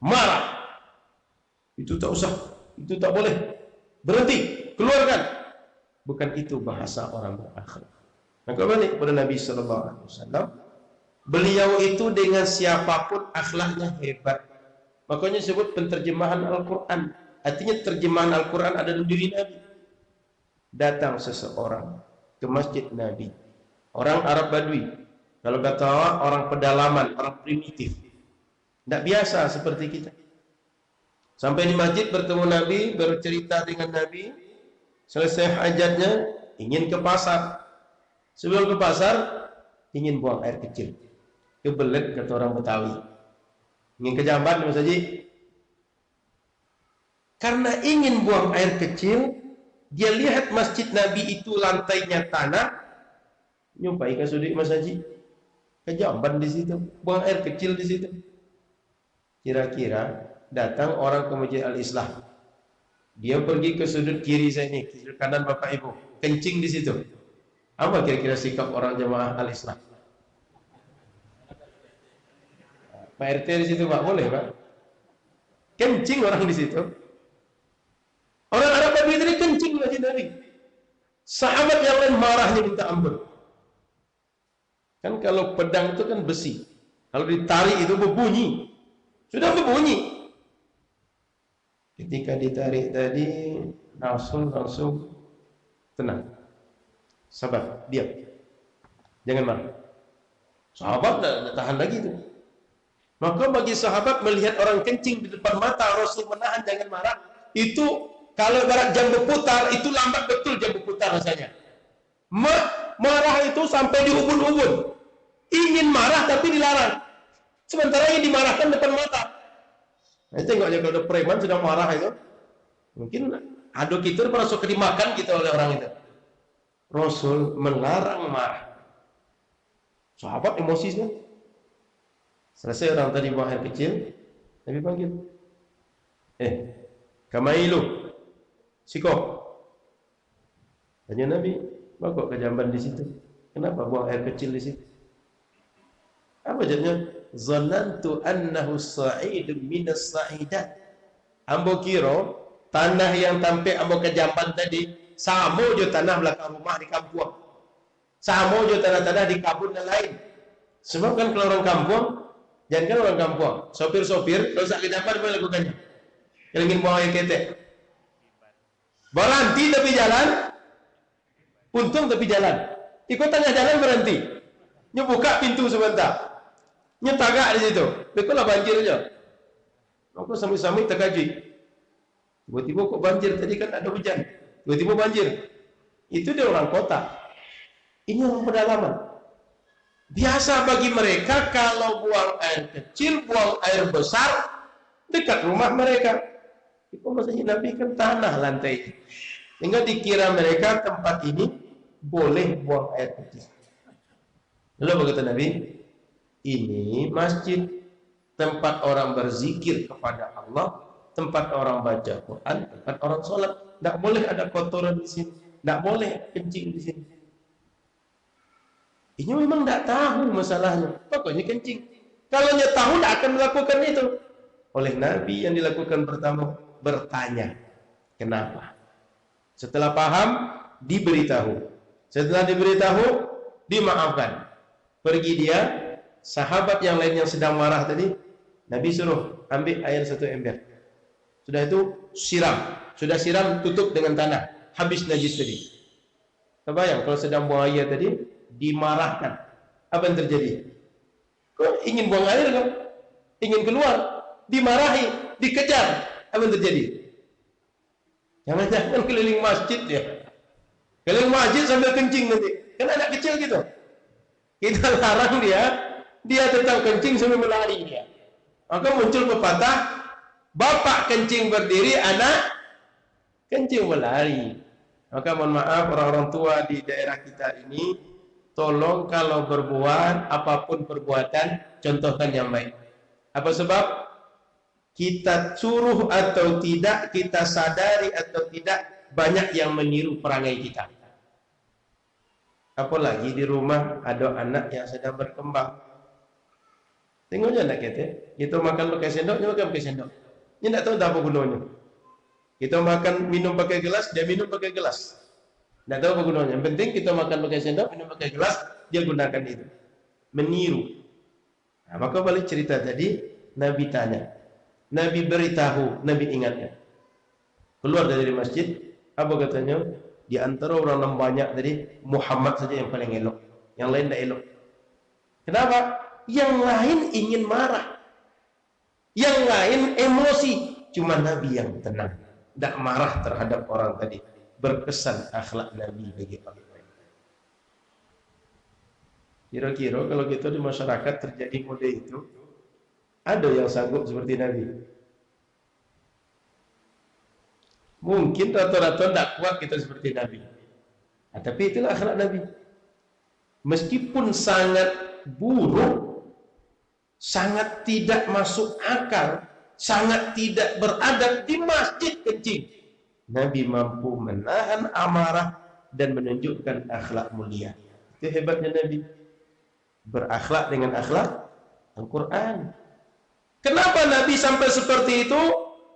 marah. Itu tak usah, itu tak boleh, berhenti, keluarkan. Bukan itu bahasa orang berakhlak. Maka balik pada Nabi SAW, beliau itu dengan siapapun akhlaknya hebat. Makanya sebut penterjemahan Al-Quran. Artinya terjemahan Al-Quran ada dalam diri Nabi. Datang seseorang ke masjid Nabi, orang Arab Badui, kalau kata orang pedalaman, orang primitif, tidak biasa seperti kita. Sampai di masjid bertemu Nabi, bercerita dengan Nabi, selesai hajatnya, ingin ke pasar. Sebelum ke pasar, ingin buang air kecil. Kebelet kata orang Betawi. Ingin ke jamban Mas Haji. Karena ingin buang air kecil, dia lihat masjid Nabi itu lantainya tanah, nyumpai ke sudut Mas Haji, ke jamban di situ, buang air kecil di situ. Kira-kira datang orang ke Masjid Al-Islah, dia pergi ke sudut kiri saya ini, kiri kanan Bapak Ibu, kencing di situ. Apa kira-kira sikap orang jemaah Al-Islah? Pak RT di situ Pak, boleh Pak? Kencing orang di situ. Orang Arab Badui tadi kencing di masjid Nabi. Sahabat yang lain marahnya minta ampun. Kan kalau pedang itu kan besi, kalau ditarik itu berbunyi, sudah berbunyi. Ketika ditarik tadi, langsung tenang, sabar, diam, jangan marah. Sahabat tidak tahan lagi itu. Maka bagi sahabat melihat orang kencing di depan mata, Rasul menahan jangan marah. Itu kalau ibarat jam berputar, itu lambat betul jam berputar rasanya. Marah itu sampai di ubun-ubun. Ingin marah tapi dilarang. Sementara yang dimarahkan depan mata. Nah, tengok aja kalau ada preman sudah marah itu. Mungkin aduk itu pernah suka dimakan gitu oleh orang itu. Rasul melarang marah. Sahabat emosinya. Selesai orang tadi buang air kecil, Nabi panggil. Kamailu. Siko. Tanya Nabi, kok ke jamban di situ? Kenapa buang air kecil di situ? Apa jawabnya? Zanantu annahu sa'idun minas sa'idat. Ambo kira tanah yang tampil ambo ke jamban tadi Sama je tanah belakang rumah di kampung. Sama je tanah-tanah di kabun dan lain. Sebab kan kalau orang kampung, jangan kan orang kampung, sopir-sopir, kalau sakit apa dia lakukannya? Yang ingin bawa yang ketek. Berhenti tapi jalan, untung tapi jalan. Ikut tengah jalan berhenti. Buka pintu sebentar. Tagak di situ. Betul lah banjir aja. Aku sami-sami terkaji. Tiba-tiba kok banjir, tadi kan ada hujan. Tiba-tiba banjir. Itu dia orang kota. Ini orang pedalaman. Biasa bagi mereka kalau buang air kecil, buang air besar dekat rumah mereka. Itu maksudnya Nabi kan tanah lantai. Sehingga dikira mereka tempat ini boleh buang air kecil. Lalu berkata Nabi, ini masjid, tempat orang berzikir kepada Allah, tempat orang baca Quran, tempat orang sholat. Tidak boleh ada kotoran di sini, tidak boleh kencing di sini. Ini memang tidak tahu masalahnya. Pokoknya kencing. Kalau dia tahu, tidak akan melakukan itu. Oleh Nabi yang dilakukan pertama, bertanya. Kenapa? Setelah paham, diberitahu. Setelah diberitahu, dimaafkan. Pergi dia, sahabat yang lain yang sedang marah tadi, Nabi suruh ambil air 1 ember. Sudah itu siram. Sudah siram, tutup dengan tanah. Habis najis tadi. Terbayang kalau sedang buang air tadi, dimarahkan. Apa yang terjadi? Kau ingin buang air kan? Ingin keluar, dimarahi, dikejar. Apa yang terjadi? Jangan-jangan keliling masjid ya. Keliling masjid sambil kencing nanti. Kan anak kecil gitu. Kita larang dia tetap kencing sambil melari dia. Maka muncul pepatah, bapak kencing berdiri, anak kencing berlari. Maka mohon maaf orang-orang tua di daerah kita ini, tolong kalau berbuat apapun perbuatan, contohkan yang baik. Apa sebab? Kita suruh atau tidak, kita sadari atau tidak, banyak yang meniru perangai kita. Apalagi di rumah ada anak yang sedang berkembang. Tengoknya anak kita makan pakai sendok, dia makan pakai sendok. Dia tidak tahu apa gunanya. Kita makan minum pakai gelas, dia minum pakai gelas. Tidak tahu apa gunanya. Yang penting kita makan pakai sendok, minum pakai gelas, dia gunakan itu. Meniru. Nah, maka balik cerita tadi, Nabi tanya. Nabi beritahu, Nabi ingatkan. Keluar dari masjid, apa katanya? Di antara orang yang banyak tadi, Muhammad saja yang paling elok. Yang lain tidak elok. Kenapa? Yang lain ingin marah. Yang lain emosi. Cuma Nabi yang tenang. Tidak marah terhadap orang tadi. Berkesan akhlak Nabi bagi orang lain. Kira-kira kalau kita di masyarakat terjadi mode itu, ada yang sanggup seperti Nabi? Mungkin rata-rata tidak kuat kita seperti Nabi. Nah, tapi itulah akhlak Nabi. Meskipun sangat buruk, sangat tidak masuk akal, sangat tidak beradab di masjid kencing, Nabi mampu menahan amarah dan menunjukkan akhlak mulia. Itu hebatnya Nabi. Berakhlak dengan akhlak Al-Quran. Kenapa Nabi sampai seperti itu?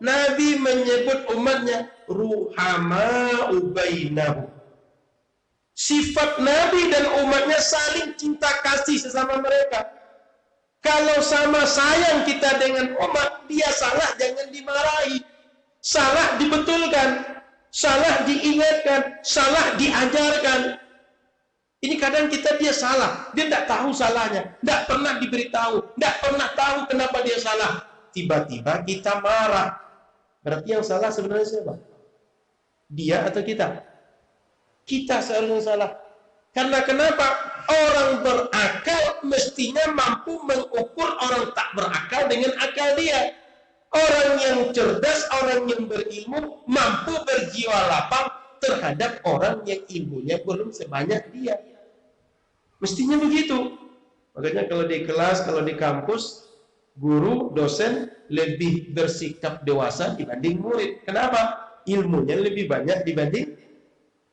Nabi menyebut umatnya ruhama'u bainahum. Sifat Nabi dan umatnya saling cinta kasih sesama mereka. Kalau sama sayang kita dengan umat, dia salah jangan dimarahi. Salah dibetulkan, salah diingatkan, salah diajarkan. Ini kadang dia salah, dia tidak tahu salahnya, tidak pernah diberitahu, tidak pernah tahu kenapa dia salah. Tiba-tiba kita marah. Berarti yang salah sebenarnya siapa? Dia atau kita? Kita seharusnya salah. Karena kenapa? Orang berakal mestinya mampu mengukur orang tak berakal dengan akal dia. Orang yang cerdas, orang yang berilmu mampu berjiwa lapang terhadap orang yang ilmunya belum sebanyak dia. Mestinya begitu. Makanya kalau di kelas, kalau di kampus, guru, dosen lebih bersikap dewasa dibanding murid. Kenapa? Ilmunya lebih banyak dibanding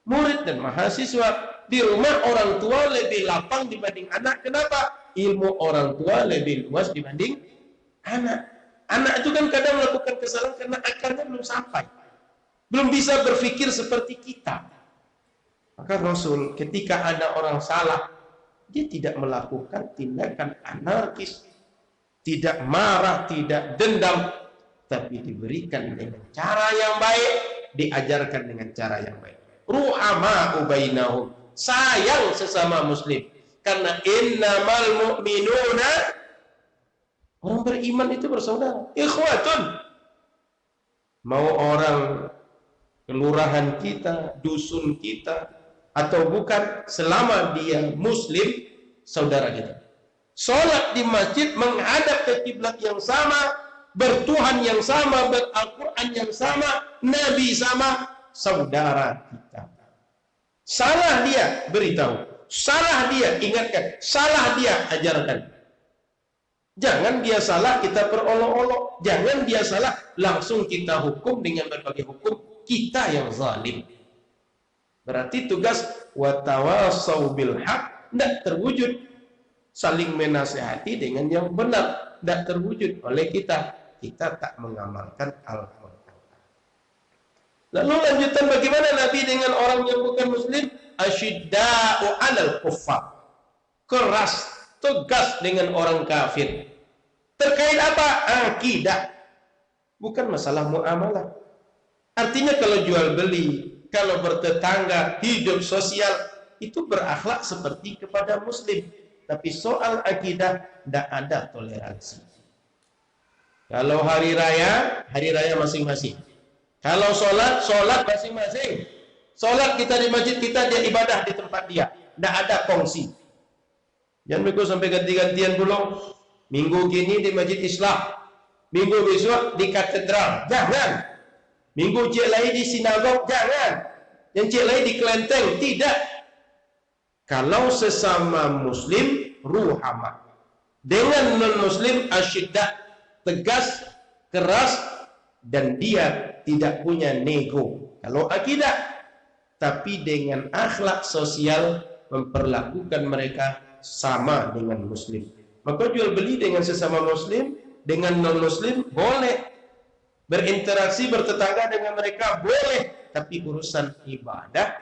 murid dan mahasiswa. Di rumah orang tua lebih lapang dibanding anak. Kenapa? Ilmu orang tua lebih luas dibanding anak. Anak itu kan kadang melakukan kesalahan karena akalnya belum sampai. Belum bisa berpikir seperti kita. Maka Rasul ketika ada orang salah, dia tidak melakukan tindakan anarkis, tidak marah, tidak dendam, tapi diberikan dengan cara yang baik, diajarkan dengan cara yang baik. Ruhama'u bainahum, sayang sesama muslim. Karena innamal mu'minuna, orang beriman itu bersaudara, ikhwatun. Mau orang kelurahan kita, dusun kita, atau bukan, selama dia muslim, saudara kita. Sholat di masjid menghadap ke kiblat yang sama, bertuhan yang sama, ber-Al-Quran yang sama, Nabi sama, saudara kita. Salah dia, beritahu. Salah dia, ingatkan. Salah dia, ajarkan. Jangan dia salah, kita perolok-olok. Jangan dia salah, langsung kita hukum dengan berbagai hukum. Kita yang zalim. Berarti tugas watawasau bil haq tidak terwujud. Saling menasihati dengan yang benar tidak terwujud oleh kita. Kita tak mengamalkan Al-Quran. Lalu lanjutan bagaimana Nabi dengan orang yang bukan muslim? Asyidda'u 'alal kuffar. Keras, tegas dengan orang kafir. Terkait apa? Akidah. Bukan masalah muamalah. Artinya kalau jual beli, kalau bertetangga, hidup sosial, itu berakhlak seperti kepada muslim. Tapi soal akidah tidak ada toleransi. Kalau hari raya masing-masing. Kalau sholat, sholat masing-masing. Sholat kita di masjid kita, dia ibadah di tempat dia. Tidak ada kongsi. Jangan begitu sampai ganti-gantian pulang. Minggu gini di masjid Islam, minggu besok di katedral. Jangan. Minggu cik lain di sinagog. Jangan. Yang cik lain di kelenteng. Tidak. Kalau sesama muslim, ruhamah. Dengan non-muslim, asyiddah, tegas, keras, dan dia tidak punya nego. Kalau akidah, tapi dengan akhlak sosial, memperlakukan mereka sama dengan muslim. Maka jual beli dengan sesama muslim, dengan non-muslim boleh. Berinteraksi, bertetangga dengan mereka boleh. Tapi urusan ibadah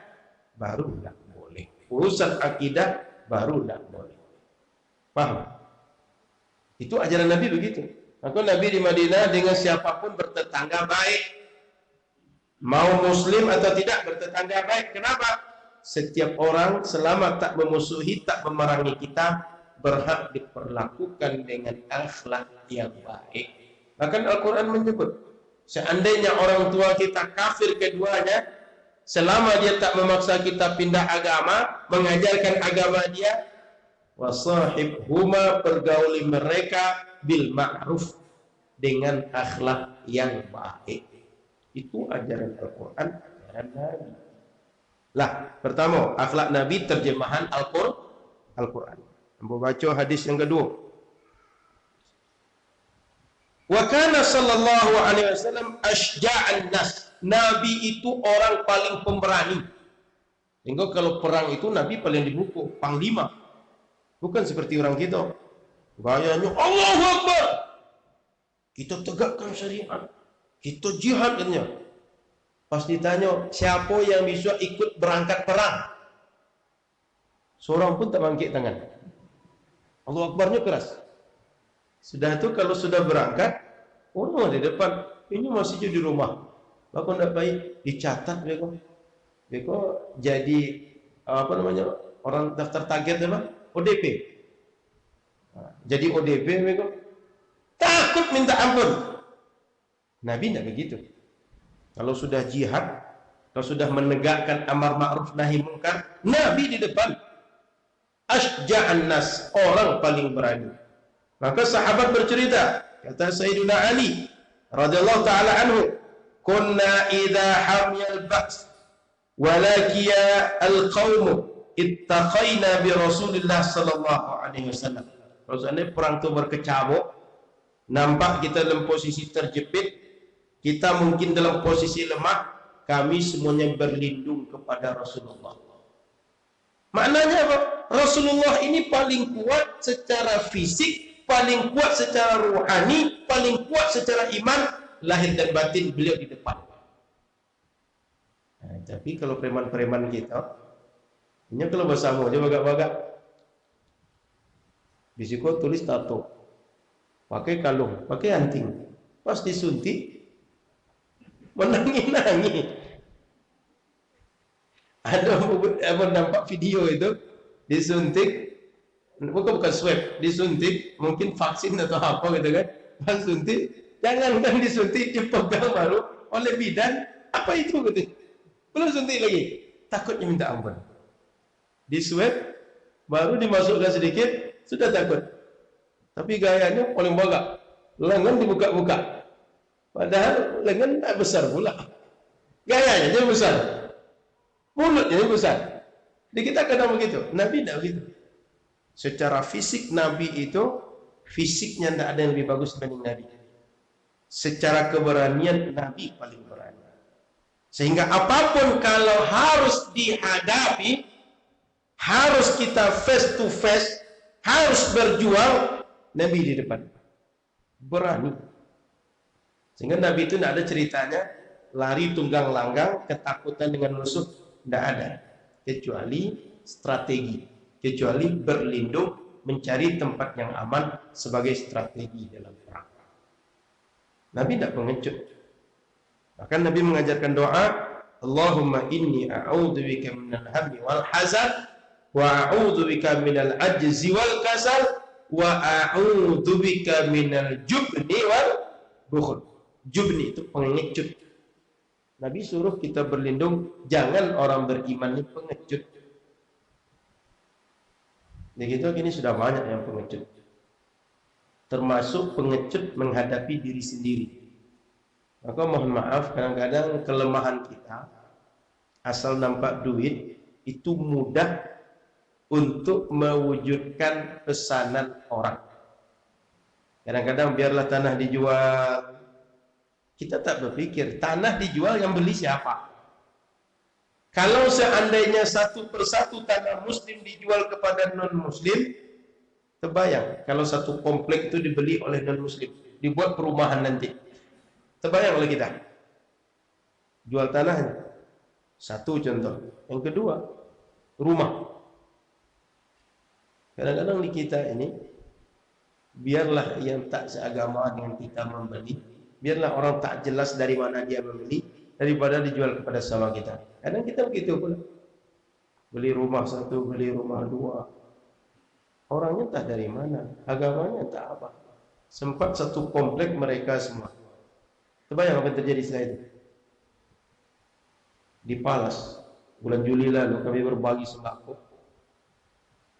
baru tidak boleh. Urusan akidah baru tidak boleh. Paham? Itu ajaran Nabi begitu. Maka Nabi di Madinah dengan siapapun bertetangga baik. Mau muslim atau tidak bertetangga baik. Kenapa? Setiap orang selama tak memusuhi, tak memerangi kita, berhak diperlakukan dengan akhlak yang baik. Bahkan Al-Quran menyebut, seandainya orang tua kita kafir keduanya, selama dia tak memaksa kita pindah agama, mengajarkan agama dia, wasahibhuma, pergauli mereka bil ma'ruf, dengan akhlak yang baik. Itu ajaran Al-Quran, ajaran Nabi. Lah, pertama, akhlak Nabi terjemahan Al-Quran. Membaca hadis yang kedua. Wa kana sallallahu alaihi wasallam asja'an nas. Nabi itu orang paling pemberani. Sehingga kalau perang itu Nabi paling dipukul, panglima. Bukan seperti orang kita. Gayanya Allahu Akbar. Kita tegakkan syariat. Kita jihad katanya. Pas ditanya, siapa yang bisa ikut berangkat perang? Seorang pun tak bangkit tangan. Allahu Akbarnya keras. Sudah itu kalau sudah berangkat, orang di depan, ini masih di rumah. Maka tidak baik, dicatat beko jadi apa namanya, orang daftar target apa? ODP. Jadi ODP beko takut minta ampun. Nabi tidak begitu. Kalau sudah jihad, kalau sudah menegakkan amar ma'ruf nahi munkar, Nabi di depan. Asja'an nas, orang paling berani. Maka sahabat bercerita, kata Sayyidina Ali radhiyallahu taala anhu, kunna idza hamiyal ba's walakiya al-qaum ittaqaina bi Rasulillah sallallahu alaihi wasallam. Maksudnya perang itu berkecamuk, nampak kita dalam posisi terjepit, kita mungkin dalam posisi lemah, kami semuanya berlindung kepada Rasulullah. Maknanya apa? Rasulullah ini paling kuat secara fisik, paling kuat secara rohani, paling kuat secara iman, lahir dan batin beliau di depan. Nah, tapi kalau preman-preman kita, Ini kalau bahasa mau aja bagak-bagak. Bisiko tulis tato. Pakai kalung, pakai anting. Pas disuntik, menangis-nangis. Ada apa nampak video itu disuntik, bukan swab, disuntik mungkin vaksin atau apa gitu kan. Pas suntik, jangankan disuntik dipegang baru oleh bidan, apa itu gitu. Belum suntik lagi, takutnya minta ampun. Di swab baru dimasukkan sedikit sudah takut. Tapi gayanya paling bagak, lengan dibuka-buka. Padahal lengan tak besar pula. Gayanya jadi besar. Mulutnya besar. Di kita kadang begitu. Nabi tidak begitu. Secara fisik Nabi itu fisiknya tidak ada yang lebih bagus dibanding Nabi. Secara keberanian Nabi paling berani. Sehingga apapun kalau harus dihadapi, harus kita face to face, harus berjuang, Nabi di depan. Berani. Sehingga Nabi itu tidak ada ceritanya lari tunggang langgang, ketakutan dengan musuh. Tidak ada, kecuali strategi, kecuali berlindung, mencari tempat yang aman sebagai strategi dalam perang. Nabi tidak pengecut. Bahkan Nabi mengajarkan doa, Allahumma inni a'udzubika minal hammi wal hazan, wa a'udzubika minal ajzi wal kasal, wa a'udzubika minal jubni wal bukhul. Jubni itu pengecut. Nabi suruh kita berlindung, jangan orang beriman ini pengecut. Begitu kini sudah banyak yang pengecut. Termasuk pengecut menghadapi diri sendiri. Maka mohon maaf, kadang-kadang kelemahan kita, asal nampak duit, itu mudah untuk mewujudkan pesanan orang. Kadang-kadang biarlah tanah dijual, kita tak berpikir tanah dijual yang beli siapa. Kalau seandainya satu persatu tanah muslim dijual kepada non muslim, terbayang kalau satu komplek itu dibeli oleh non muslim, dibuat perumahan nanti, terbayang oleh kita jual tanahnya. Satu contoh. Yang kedua, rumah. Kadang-kadang di kita ini, biarlah yang tak seagama dengan kita membeli, biarlah orang tak jelas dari mana dia membeli, daripada dijual kepada sama kita. Kadang kita begitu pula. Beli rumah satu, beli rumah dua. Orangnya tak dari mana, agamanya tak apa. Sempat satu komplek mereka semua. Terbayang apa yang terjadi setelah itu? Di Palas, bulan Juli lalu kami berbagi sembako.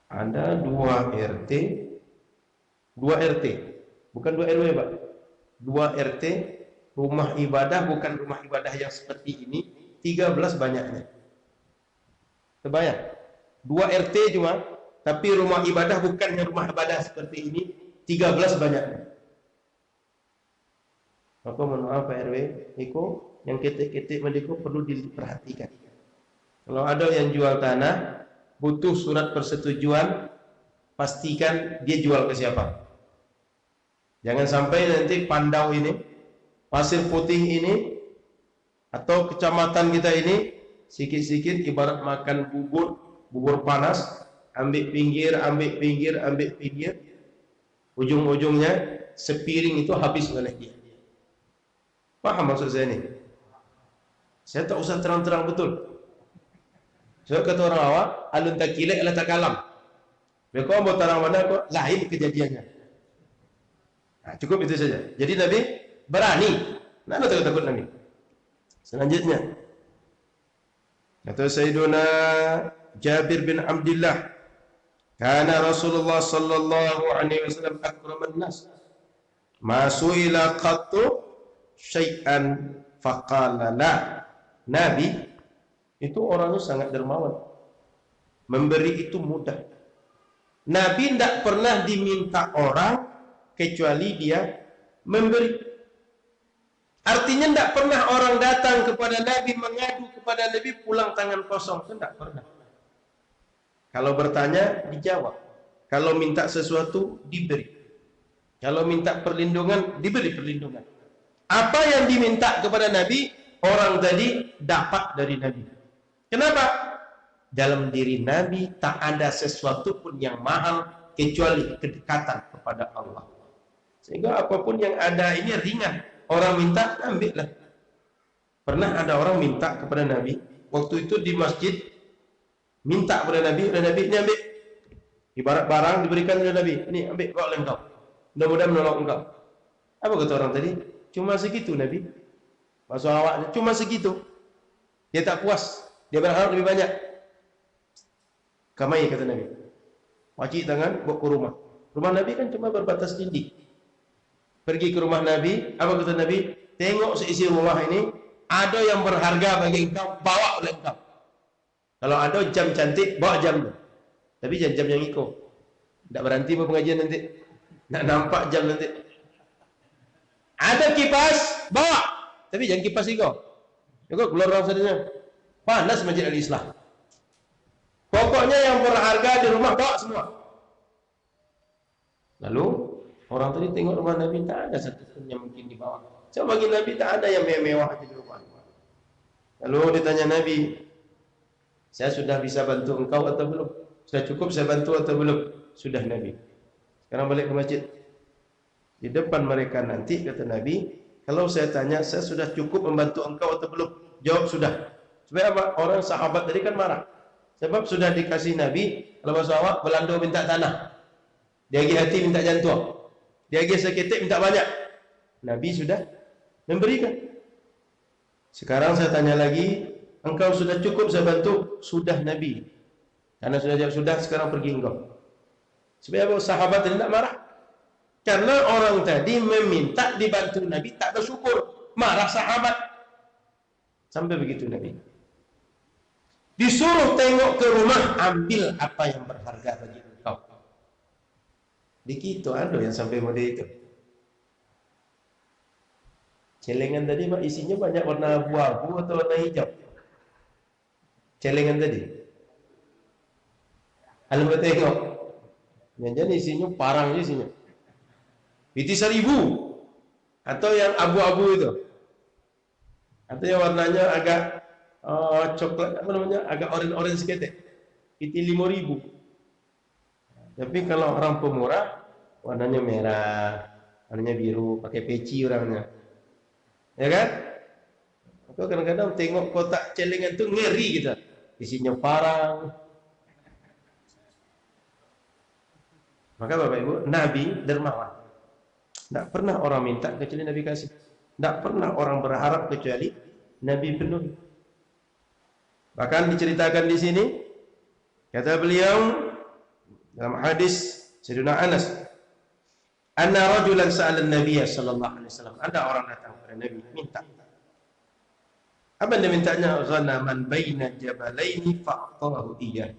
Ada dua RT, bukan dua RW, Pak. 2 RT, rumah ibadah bukan rumah ibadah yang seperti ini, 13 banyaknya. Terbayang? 2 RT cuma, tapi rumah ibadah bukan rumah ibadah seperti ini, 13 banyaknya. Maka mohon maaf Pak RW, Iko, yang ketik-ketik mendiko perlu diperhatikan. Kalau ada yang jual tanah, butuh surat persetujuan, pastikan dia jual ke siapa. Jangan sampai nanti Pandau ini, Pasir Putih ini, atau kecamatan kita ini, sikit-sikit ibarat makan bubur panas, ambil pinggir, ujung-ujungnya sepiring itu habis oleh dia. Paham maksud saya ini? Saya tak usah terang-terang betul. Sebab kata orang awak, alun tak kilek, ala tak kalam. Mereka mau terang mana kok lain kejadiannya. Nah, cukup itu saja. Jadi Nabi berani. Mana takut Nabi? Selanjutnya, kata Sayyiduna Jabir bin Abdullah, kana Rasulullah sallallahu alaihi wasallam akraman nas. Ma su'ila qattu syai'an faqala la. Nabi itu orangnya sangat dermawan. Memberi itu mudah. Nabi tidak pernah diminta orang kecuali dia memberi. Artinya tidak pernah orang datang kepada Nabi, mengadu kepada Nabi pulang tangan kosong. Itu tidak pernah. Kalau bertanya, dijawab. Kalau minta sesuatu, diberi. Kalau minta perlindungan, diberi perlindungan. Apa yang diminta kepada Nabi, orang tadi dapat dari Nabi. Kenapa? dalam diri Nabi tak ada sesuatu pun yang mahal kecuali kedekatan kepada Allah. Sehingga apapun yang ada ini ringan. Orang minta, ambillah. Pernah ada orang minta kepada Nabi, waktu itu di masjid, minta kepada Nabi, ini ambil. Ibarat barang diberikan oleh Nabi, ini ambil, bawa oleh engkau. Mudah-mudahan menolong engkau. Apa kata orang tadi? Cuma segitu Nabi. Maksud awaknya, cuma segitu. Dia tak puas, dia berharap lebih banyak. Kamai kata Nabi. Wajib tangan, bawa ke rumah. Rumah Nabi kan cuma berbatas dinding. Pergi ke rumah Nabi, apa kata Nabi? Tengok seisi rumah ini, ada yang berharga bagi engkau, bawa oleh engkau. Kalau ada jam cantik, bawa jam. Tapi jangan jam yang ikut. Tidak berhenti pengajian nanti. Nak nampak jam nanti. Ada kipas, bawa. Tapi jangan kipas ikut. Ikut keluar orang sadanya. Panas Masjid Al-Islah. Pokoknya yang berharga di rumah, bawa semua. Lalu orang tadi tengok rumah Nabi, tak ada satu pun yang mungkin dibawa. So bagi Nabi tak ada yang mewah di rumah. Lalu ditanya Nabi, saya sudah bisa bantu engkau atau belum? Sudah cukup saya bantu atau belum? Sudah Nabi. Sekarang balik ke masjid. Di depan mereka nanti kata Nabi, kalau saya tanya saya sudah cukup membantu engkau atau belum? Jawab sudah. Supaya apa? Orang sahabat tadi kan marah. Sebab sudah dikasih Nabi, kalau bahasa awak Belando minta tanah. Dia lagi hati minta jantung. Dia lagi seketik minta banyak. Nabi sudah memberikan. Sekarang saya tanya lagi, engkau sudah cukup saya bantu? Sudah Nabi. Karena sudah jawab sudah, sekarang pergi engkau. Supaya apa? Sahabat tidak marah. Karena orang tadi meminta dibantu Nabi, tak bersyukur. Marah sahabat. Sampai begitu Nabi. Disuruh tengok ke rumah, ambil apa yang berharga bagi engkau. Begitu ada yang sampai mode itu. Celengan tadi Pak isinya banyak warna abu-abu atau warna hijau? Celengan tadi. Kalau tengok, jangan isinya parang isinya. Itu 1000 atau yang abu-abu itu, atau yang warnanya agak coklat apa namanya, agak orange sedikit. Itu 5000. Tapi kalau orang pemurah, warnanya merah, warnanya biru, pakai peci orangnya. Ya kan? Aku kadang-kadang tengok kotak celengan itu ngeri kita. Isinya parang. Maka Bapak Ibu, Nabi dermawan. Tidak pernah orang minta kecuali Nabi kasih. Tidak pernah orang berharap kecuali Nabi penuh. Bahkan diceritakan di sini, kata beliau dalam hadis Sayyidina Anas, anna rajulan sa'ala an-nabiy sallallahu alaihi wasallam. Ada orang datang kepada Nabi minta. Apa yang dia mintanya? Ghanaman baina jabalaini fa'tahu iyyah.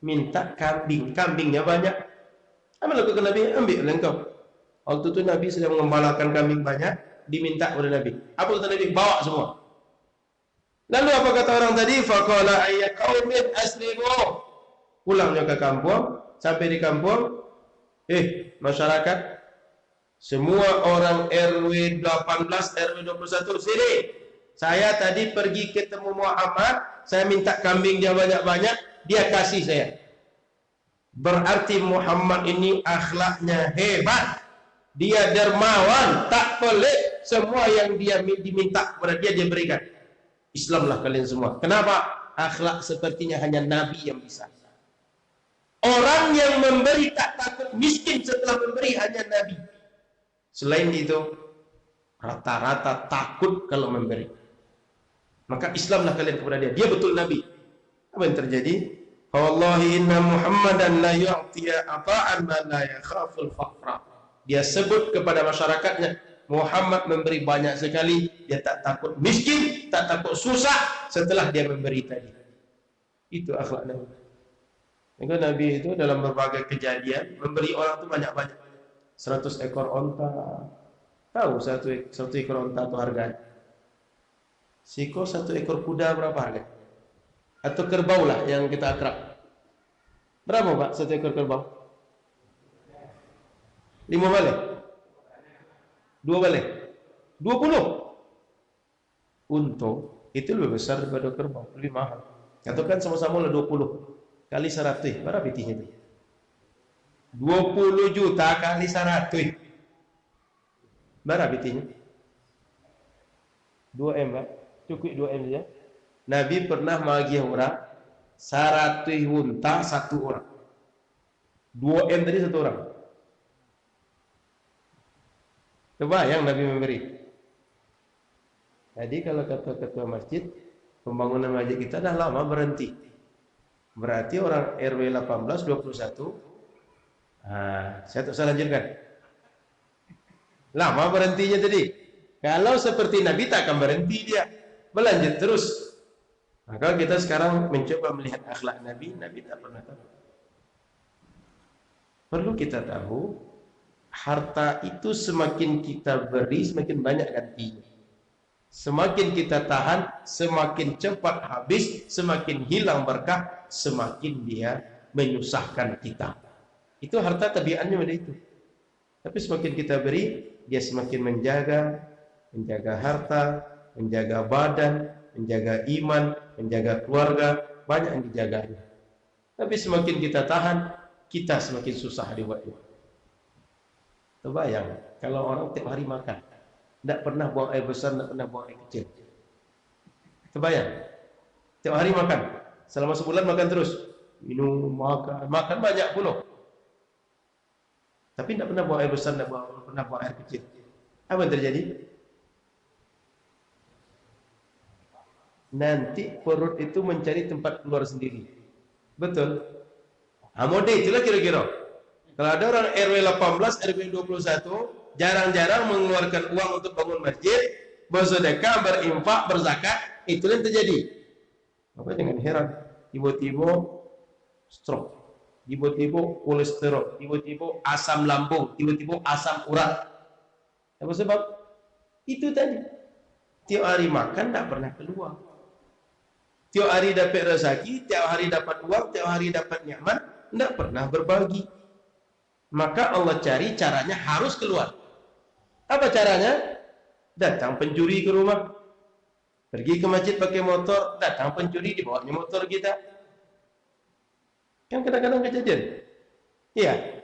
Minta kambing, kambingnya banyak. Apa lakukan Nabi? Ambil oleh engkau. Waktu itu Nabi sedang mengembalakan kambing banyak, diminta oleh Nabi. Apa kata Nabi? Bawa semua. Lalu apa kata orang tadi? Faqala ayya qaumin aslimu. Pulangnya ke kampung, sampai di kampung, masyarakat, semua orang RW 18, RW 21, sini. Saya tadi pergi ketemu Muhammad, saya minta kambing dia banyak-banyak, dia kasih saya. Berarti Muhammad ini akhlaknya hebat. Dia dermawan, tak pelik. Semua yang dia diminta kepada dia, dia berikan. Islamlah kalian semua. Kenapa? Akhlak sepertinya hanya Nabi yang bisa. Orang yang memberi tak takut miskin setelah memberi hanya Nabi. Selain itu, rata-rata takut kalau memberi. Maka Islamlah kalian kepada dia. Dia betul Nabi. Apa yang terjadi? Wallahi inna Muhammadan la yu'tiya ata'an man la yakhaful faqra. Dia sebut kepada masyarakatnya, Muhammad memberi banyak sekali, dia tak takut miskin, tak takut susah setelah dia memberi tadi. Itu akhlak Nabi. Maka Nabi itu dalam berbagai kejadian memberi orang itu banyak-banyak. 100 ekor onta. Tahu satu ekor onta itu harganya? Siko 1 ekor kuda berapa harga? Atau kerbau lah yang kita akrab. Berapa Pak 1 ekor kerbau? 5 balai? 2 balai? 20? Untung itu lebih besar daripada kerbau, lebih mahal. Katakan sama-sama lah 20 kali 100, berapa bitinya itu? 20 juta kali 100. Berapa bitinya? 2M, Pak. Cukup 2M saja. Nabi pernah bagi orang 100 unta satu orang. 2M tadi satu orang. Kebayang Nabi memberi. Jadi kalau kata ketua masjid, pembangunan masjid kita dah lama berhenti. Berarti orang RW 18, 21. Saya tak salah lanjutkan. Lama berhentinya tadi. Kalau seperti Nabi tak akan berhenti dia. Berlanjut terus. Maka kita sekarang mencoba melihat akhlak Nabi. Nabi tak pernah tahu. Perlu kita tahu, harta itu semakin kita beri, semakin banyak gantinya. Semakin kita tahan, semakin cepat habis, semakin hilang berkah, semakin dia menyusahkan kita. Itu harta tabiatnya pada itu. Tapi semakin kita beri, dia semakin menjaga harta, menjaga badan, menjaga iman, menjaga keluarga, banyak yang dijaganya. Tapi semakin kita tahan, kita semakin susah dibuatnya. Terbayang kalau orang tiap hari makan, tidak pernah buang air besar, tidak pernah buang air kecil. Terbayang tiap hari makan, selama sebulan makan terus, minum, makan banyak puluh, tapi tidak pernah buang air besar, tidak pernah buang air kecil. Apa yang terjadi? Nanti perut itu mencari tempat keluar sendiri. Betul? Mode itulah kira-kira. Kalau ada orang RW 18, RW 21, jarang-jarang mengeluarkan uang untuk bangun masjid, bersedekah, berinfak, berzakat, itulah yang terjadi. Maka jangan heran, tiba-tiba stroke, tiba-tiba kolesterol, tiba-tiba asam lambung, tiba-tiba asam urat. Apa sebab? Itu tadi. Tiap hari makan tak pernah keluar. Tiap hari dapat rezeki, tiap hari dapat uang, tiap hari dapat nikmat, tidak pernah berbagi. Maka Allah cari caranya harus keluar. Apa caranya? Datang pencuri ke rumah. Pergi ke masjid pakai motor, datang pencuri dibawanya motor kita. Kan kadang-kadang kejadian. Iya.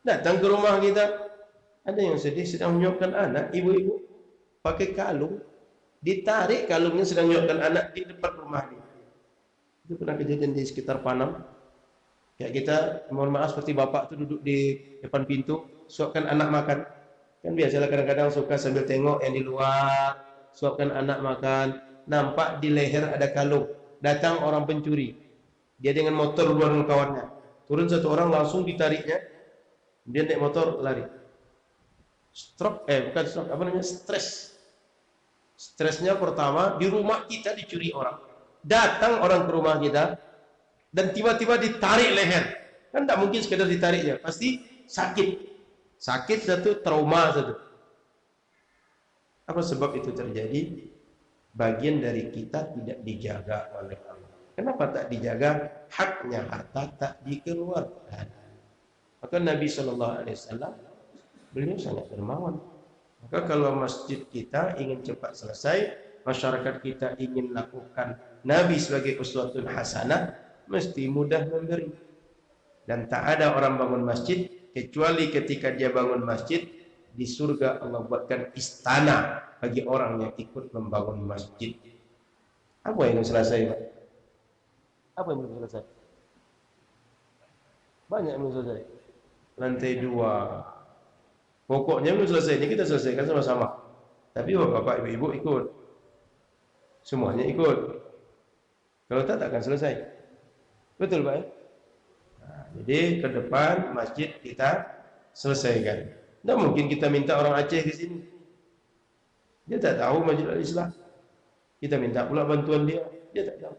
Datang ke rumah kita. Ada yang sedih sedang menyuapkan anak, ibu-ibu pakai kalung, ditarik kalungnya sedang menyuapkan anak di depan rumah dia. Itu pernah kejadian di sekitar Panam. Ya kita, mohon maaf, seperti bapak tu duduk di depan pintu, suapkan anak makan. Kan biasalah kadang-kadang suka sambil tengok yang di luar, suapkan anak makan. Nampak di leher ada kalung. Datang orang pencuri. Dia dengan motor luar dengan kawannya. Turun satu orang langsung ditariknya. Dia naik motor lari. Bukan stroke, apa namanya? Stres. Stresnya pertama, di rumah kita dicuri orang. Datang orang ke rumah kita, dan tiba-tiba ditarik leher. Kan tak mungkin sekedar ditariknya, pasti sakit. Sakit satu, trauma satu. Apa sebab itu terjadi? Bagian dari kita tidak dijaga oleh Allah. Kenapa tak dijaga? Haknya harta tak dikeluarkan. Maka Nabi SAW, beliau sangat dermawan. Maka kalau masjid kita ingin cepat selesai, masyarakat kita ingin lakukan Nabi sebagai uswatun hasanah, mesti mudah memberi. Dan tak ada orang bangun masjid kecuali ketika dia bangun masjid, di surga Allah buatkan istana bagi orang yang ikut membangun masjid. Apa yang belum selesai, Pak? Apa yang belum selesai? Banyak yang belum selesai. Lantai 2. Pokoknya belum selesai, ini kita selesaikan sama-sama. Tapi bapak ibu-ibu ikut. Semuanya ikut. Kalau tak akan selesai. Betul, Pak? Nah, jadi ke depan masjid kita selesaikan. Tidak mungkin kita minta orang Aceh ke sini. Dia tak tahu Masjid Al-Islam. Kita minta pula bantuan dia. Dia tak tahu.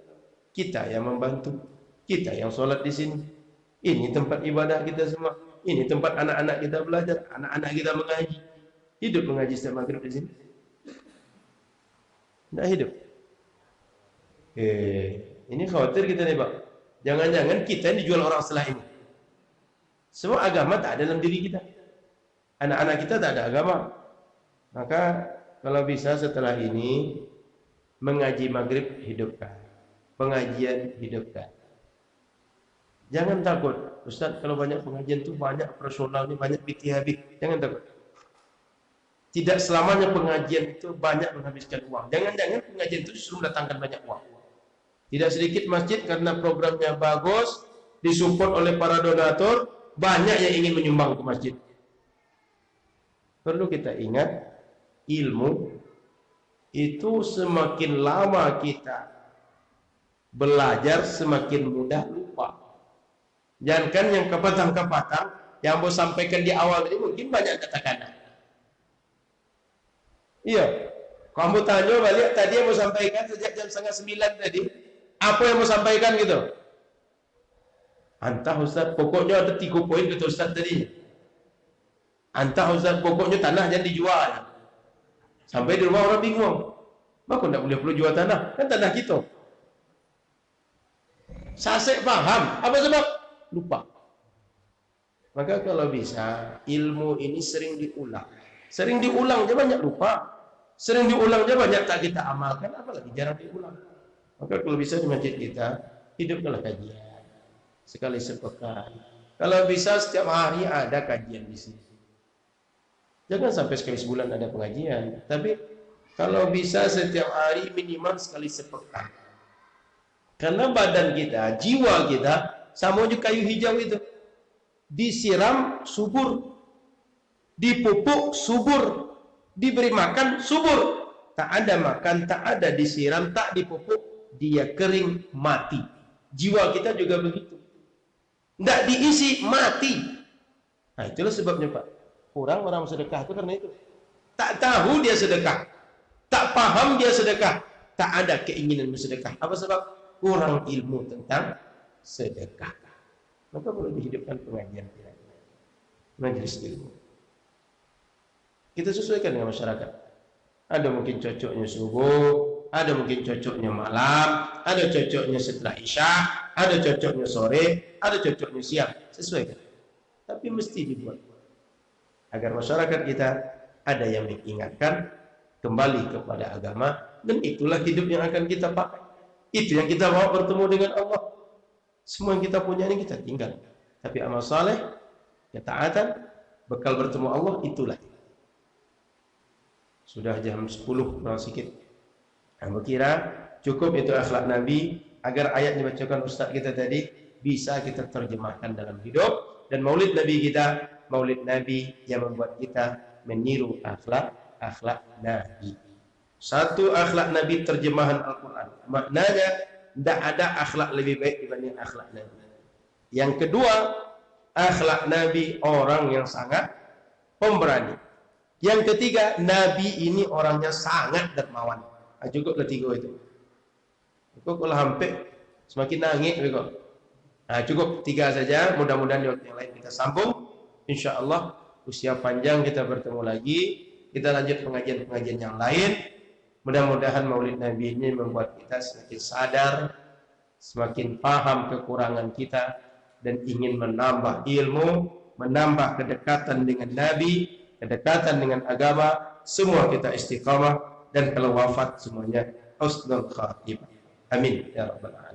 Kita yang membantu. Kita yang sholat di sini. Ini tempat ibadah kita semua. Ini tempat anak-anak kita belajar. Anak-anak kita mengaji. Hidup mengaji setiap maghrib di sini. Tidak hidup. Ini khawatir kita nih, Pak. Jangan-jangan kita yang dijual orang setelah ini. Semua agama tak ada dalam diri kita. Anak-anak kita tak ada agama. Maka kalau bisa setelah ini mengaji maghrib hidupkan. pengajian hidupkan. Jangan takut, Ustaz, kalau banyak pengajian itu banyak personalnya, banyak fikih habis. Jangan takut. Tidak selamanya pengajian itu banyak menghabiskan uang. Jangan-jangan pengajian itu justru mendatangkan banyak uang. Tidak sedikit masjid karena programnya bagus, disupport oleh para donatur, banyak yang ingin menyumbang ke masjid. Perlu kita ingat, ilmu itu semakin lama kita belajar, semakin mudah lupa. Jangankan yang kepatang-kepatang, yang mau sampaikan di awal tadi mungkin banyak katakan. Iya, kamu tanya balik tadi yang mau sampaikan sejak jam 8:30 tadi, apa yang mau sampaikan gitu? Antah Ustaz, pokoknya ada 3 poin kata Ustaz tadi. Antah Ustaz, pokoknya tanah jangan dijual. Sampai di rumah orang bingung. Maka tidak boleh perlu jual tanah, kan tanah kita. Sasek paham, apa sebab? Lupa. Maka kalau bisa, ilmu ini sering diulang. Sering diulang aja banyak lupa. Sering diulang aja banyak tak kita amalkan, apalagi jarang diulang. Maka kalau bisa di masjid kita, hidupkanlah kajian. Sekali sepekan. Kalau bisa setiap hari ada kajian di sini. Jangan sampai sekali sebulan ada pengajian. Tapi kalau bisa setiap hari minimal sekali sepekan. Karena badan kita, jiwa kita, sama aja kayu hijau itu. Disiram, subur. Dipupuk, subur. Diberi makan, subur. Tak ada makan, tak ada disiram, tak dipupuk, dia kering, mati. Jiwa kita juga begitu. Tidak diisi, mati. Nah itulah sebabnya Pak. Kurang orang sedekah itu karena itu. Tak tahu dia sedekah. Tak paham dia sedekah. Tak ada keinginan bersedekah. Apa sebab? Kurang ilmu tentang sedekah. Maka perlu dihidupkan pengajian kita. Majelis ilmu. Kita sesuaikan dengan masyarakat. Ada mungkin cocoknya subuh, ada mungkin cocoknya malam, ada cocoknya setelah isya, ada cocoknya sore, ada cocoknya siang. Sesuaikan. Tapi mesti dibuat. Agar masyarakat kita ada yang mengingatkan kembali kepada agama, dan itulah hidup yang akan kita pakai. Itu yang kita mau bertemu dengan Allah. Semua yang kita punya ini kita tinggal. Tapi amal saleh, ketaatan, bekal bertemu Allah, itulah. Sudah jam 10 kurang sedikit. Aku kira cukup itu akhlak Nabi, agar ayat dibacakan Ustaz kita tadi bisa kita terjemahkan dalam hidup. Dan maulid Nabi kita, maulid Nabi yang membuat kita meniru akhlak Nabi. Satu, akhlak Nabi terjemahan Al-Quran. Maknanya tidak ada akhlak lebih baik dibanding akhlak Nabi. Yang kedua, akhlak Nabi orang yang sangat pemberani. Yang ketiga, Nabi ini orangnya sangat dermawan. Cukuplah 3 itu. Kok kalau hampir semakin nangis kok. Cukup 3 saja. Mudah-mudahan di waktu yang lain kita sambung. Insya Allah usia panjang kita bertemu lagi. Kita lanjut pengajian-pengajian yang lain. Mudah-mudahan maulid Nabi ini membuat kita semakin sadar, semakin paham kekurangan kita, dan ingin menambah ilmu, menambah kedekatan dengan Nabi, kedekatan dengan agama. Semua kita istiqamah, dan kalau wafat semuanya husnul khatimah. Amin ya rabbal alamin.